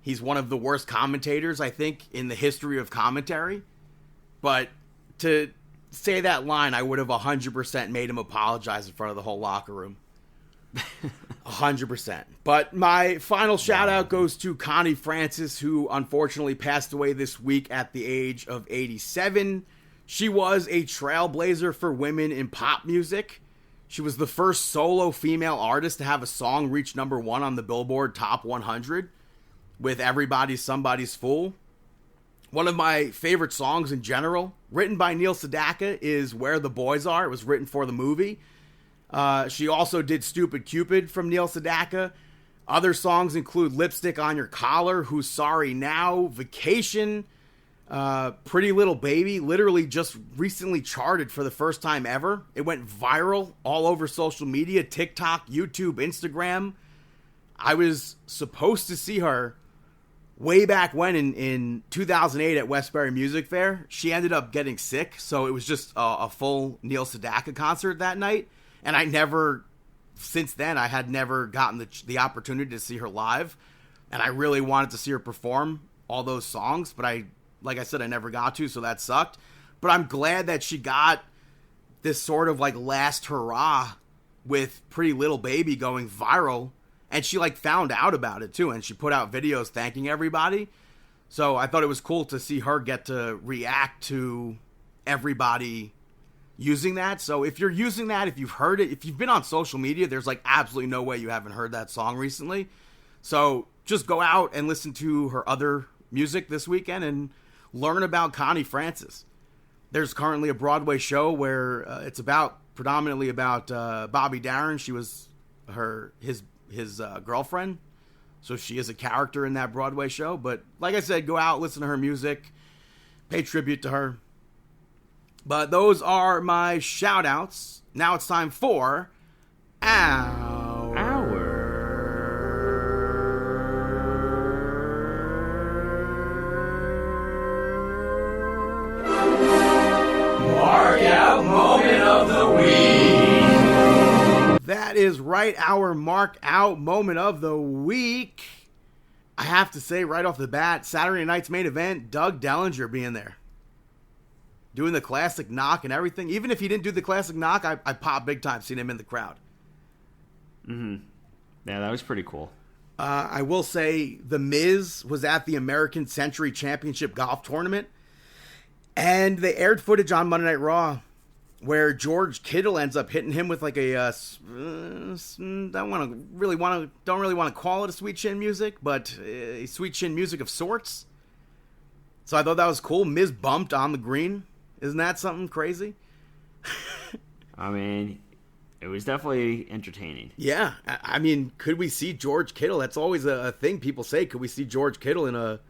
He's one of the worst commentators, I think, in the history of commentary. But to say that line, I would have 100% made him apologize in front of the whole locker room. 100%. But my final shout-out goes to Connie Francis, who unfortunately passed away this week at the age of 87. She was a trailblazer for women in pop music. She was the first solo female artist to have a song reach number 1 on the Billboard Top 100 with Everybody's Somebody's Fool. One of my favorite songs in general, written by Neil Sedaka, is Where the Boys Are. It was written for the movie. She also did Stupid Cupid from Neil Sedaka. Other songs include Lipstick on Your Collar, Who's Sorry Now, Vacation, Pretty Little Baby, literally just recently charted for the first time ever. It went viral all over social media, TikTok, YouTube, Instagram. I was supposed to see her way back when in 2008 at Westbury Music Fair, she ended up getting sick, so it was just a full Neil Sedaka concert that night, and since then I had never gotten the opportunity to see her live, and I really wanted to see her perform all those songs, but like I said, I never got to, so that sucked. But I'm glad that she got this sort of like last hurrah with Pretty Little Baby going viral. And she like found out about it too. And she put out videos thanking everybody. So I thought it was cool to see her get to react to everybody using that. So if you're using that, if you've heard it, if you've been on social media, there's like absolutely no way you haven't heard that song recently. So just go out and listen to her other music this weekend and learn about Connie Francis. There's currently a Broadway show where it's predominantly about Bobby Darin. She was his girlfriend, so she is a character in that Broadway show. But like I said, go out, listen to her music, pay tribute to her. But those are my shout outs. Now it's time for Mark Out Moment of the Week. That is right, our Mark Out Moment of the Week. I have to say right off the bat, Saturday night's main event, Doug Dellinger being there. Doing the classic knock and everything. Even if he didn't do the classic knock, I popped big time seeing him in the crowd. Mm-hmm. Yeah, that was pretty cool. I will say The Miz was at the American Century Championship Golf Tournament. And they aired footage on Monday Night Raw where George Kittle ends up hitting him with like don't really want to call it a sweet chin music, but a sweet chin music of sorts. So I thought that was cool. Miz bumped on the green. Isn't that something crazy? I mean, it was definitely entertaining. Yeah. I mean, could we see George Kittle? That's always a thing people say. Could we see George Kittle in a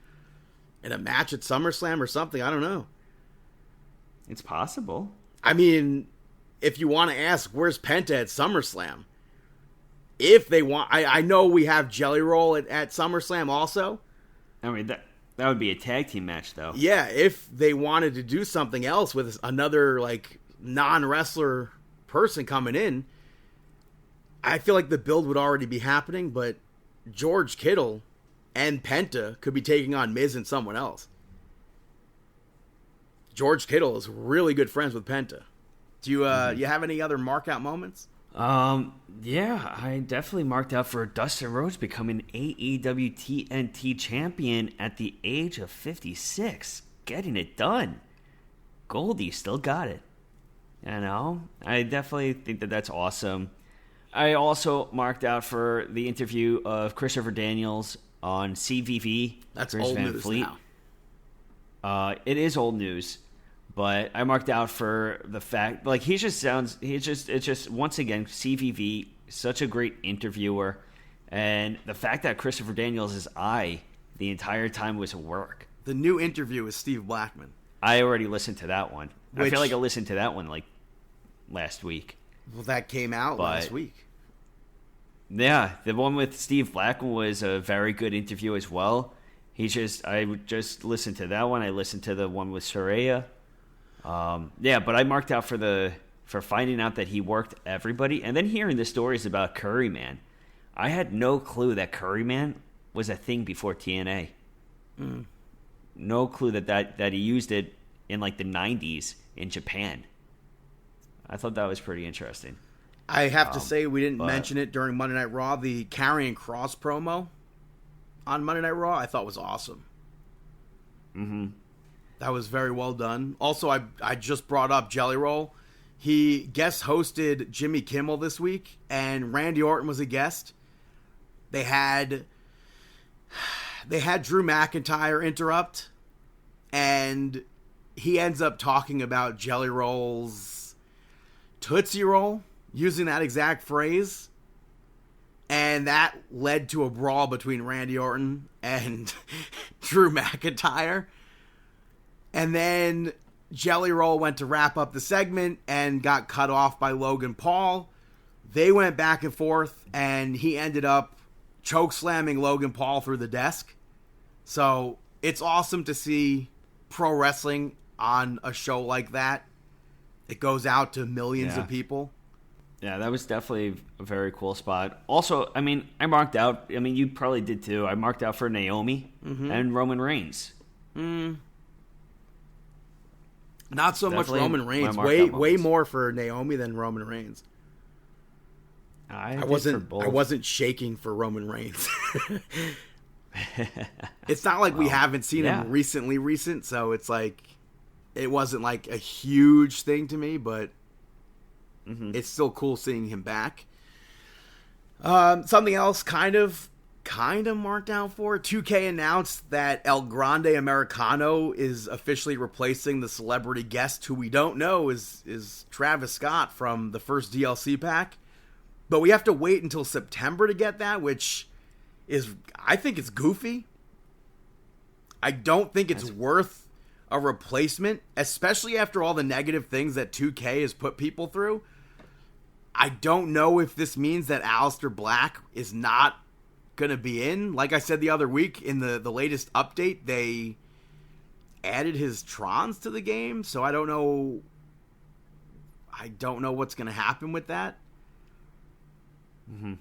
match at SummerSlam or something? I don't know. It's possible. I mean, if you want to ask, where's Penta at SummerSlam? If they want, I know we have Jelly Roll at SummerSlam also. I mean, that would be a tag team match, though. Yeah, if they wanted to do something else with another, like, non-wrestler person coming in, I feel like the build would already be happening, but George Kittle and Penta could be taking on Miz and someone else. George Kittle is really good friends with Penta. Do you you have any other mark out moments? Yeah, I definitely marked out for Dustin Rhodes becoming AEW TNT champion at the age of 56. Getting it done. Goldie still got it. You know, I definitely think that that's awesome. I also marked out for the interview of Christopher Daniels on CVV. That's Chris old Van news Fleet. now. It is old news. But I marked out for the fact, like, it's just, once again, CVV, such a great interviewer. And the fact that Christopher Daniels' eye the entire time was work. The new interview with Steve Blackman. I already listened to that one. I feel like I listened to that one, like, last week. Well, that came out last week. Yeah, the one with Steve Blackman was a very good interview as well. I would just listen to that one. I listened to the one with Saraya. Yeah, but I marked out for finding out that he worked everybody, and then hearing the stories about Curryman. I had no clue that Curryman was a thing before TNA. No clue that he used it in like the 90s in Japan. I thought that was pretty interesting. I have to say we didn't mention it during Monday Night Raw. The Karrion Kross promo on Monday Night Raw I thought was awesome. Mm-hmm. That was very well done. Also, I just brought up Jelly Roll. He guest hosted Jimmy Kimmel this week, and Randy Orton was a guest. They had Drew McIntyre interrupt, and he ends up talking about Jelly Roll's Tootsie Roll, using that exact phrase. And that led to a brawl between Randy Orton and Drew McIntyre. And then Jelly Roll went to wrap up the segment and got cut off by Logan Paul. They went back and forth, and he ended up choke slamming Logan Paul through the desk. So it's awesome to see pro wrestling on a show like that. It goes out to millions of people. Yeah, that was definitely a very cool spot. Also, I mean, I marked out, I mean, you probably did too. I marked out for Naomi and Roman Reigns. Not so Definitely much Roman Reigns. Way more for Naomi than Roman Reigns. I wasn't shaking for Roman Reigns. It's not like we haven't seen him recent, so it's like it wasn't like a huge thing to me, but it's still cool seeing him back. Something else kind of marked out for 2K announced that El Grande Americano is officially replacing the celebrity guest who we don't know is Travis Scott from the first DLC pack. But we have to wait until September to get that, which is, I think it's goofy. I don't think it's worth a replacement, especially after all the negative things that 2K has put people through. I don't know if this means that Aleister Black is not going to be in. Like I said the other week, in the latest update, they added his Trons to the game, so I don't know what's going to happen with that.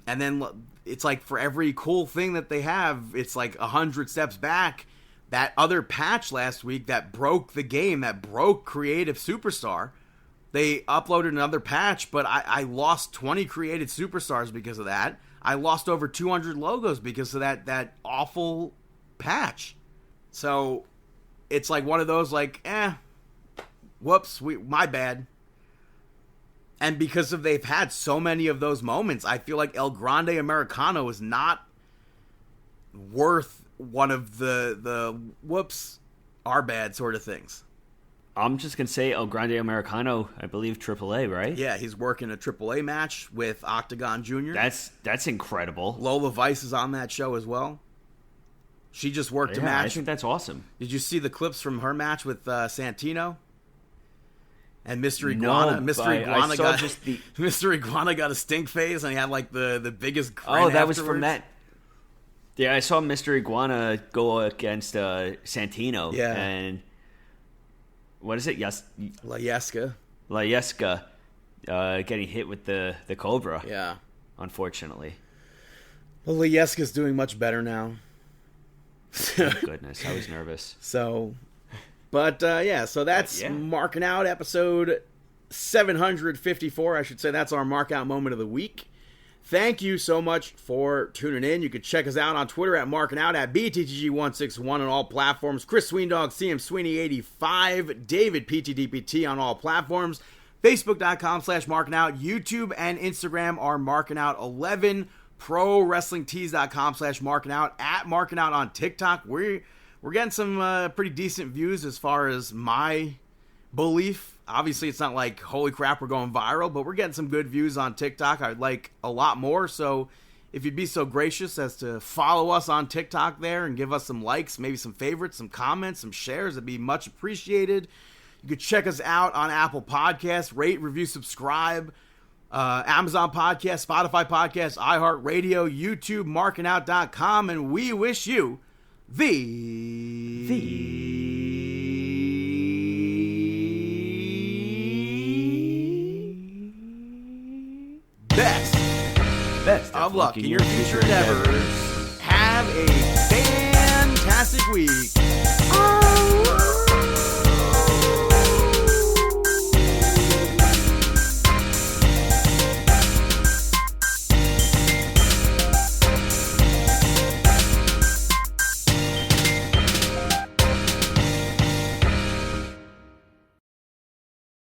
And then it's like for every cool thing that they have, it's like 100 steps back. That other patch last week that broke the game, that broke Creative Superstar, they uploaded another patch, but I lost 20 Creative Superstars because of that. I lost over 200 logos because of that awful patch. So it's like one of those like, whoops, my bad. And because they've had so many of those moments, I feel like El Grande Americano is not worth one of the whoops, our bad sort of things. I'm just going to say El Grande Americano, I believe AAA, right? Yeah, he's working a AAA match with Octagon Jr. That's incredible. Lola Vice is on that show as well. She just worked a match. I think that's awesome. Did you see the clips from her match with Santino? And Mr. Iguana, Mr. Iguana got a stink face, and he had like the biggest grin. Oh, that was from that. Yeah, I saw Mr. Iguana go against Santino. Yeah, and what is it? Layeska, getting hit with the Cobra. Yeah, unfortunately. Well, Layeska's doing much better now. Thank goodness, I was nervous. So that's Marking Out episode 754. I should say that's our Mark Out moment of the week. Thank you so much for tuning in. You can check us out on Twitter at Marking Out, at BTTG161 on all platforms. Chris Sweendog, CM Sweeney85, David PTDPT on all platforms. Facebook.com/Marking Out. YouTube and Instagram are Marking Out 11. ProWrestlingTees.com/Marking Out, at Marking Out on TikTok. We're getting some pretty decent views as far as my belief. Obviously, it's not like, holy crap, we're going viral, but we're getting some good views on TikTok. I'd like a lot more, so if you'd be so gracious as to follow us on TikTok there and give us some likes, maybe some favorites, some comments, some shares, it'd be much appreciated. You could check us out on Apple Podcasts, rate, review, subscribe, Amazon Podcast, Spotify Podcast, iHeartRadio, YouTube, markingout.com, and we wish you the best of luck in your future endeavors. Have a fantastic week.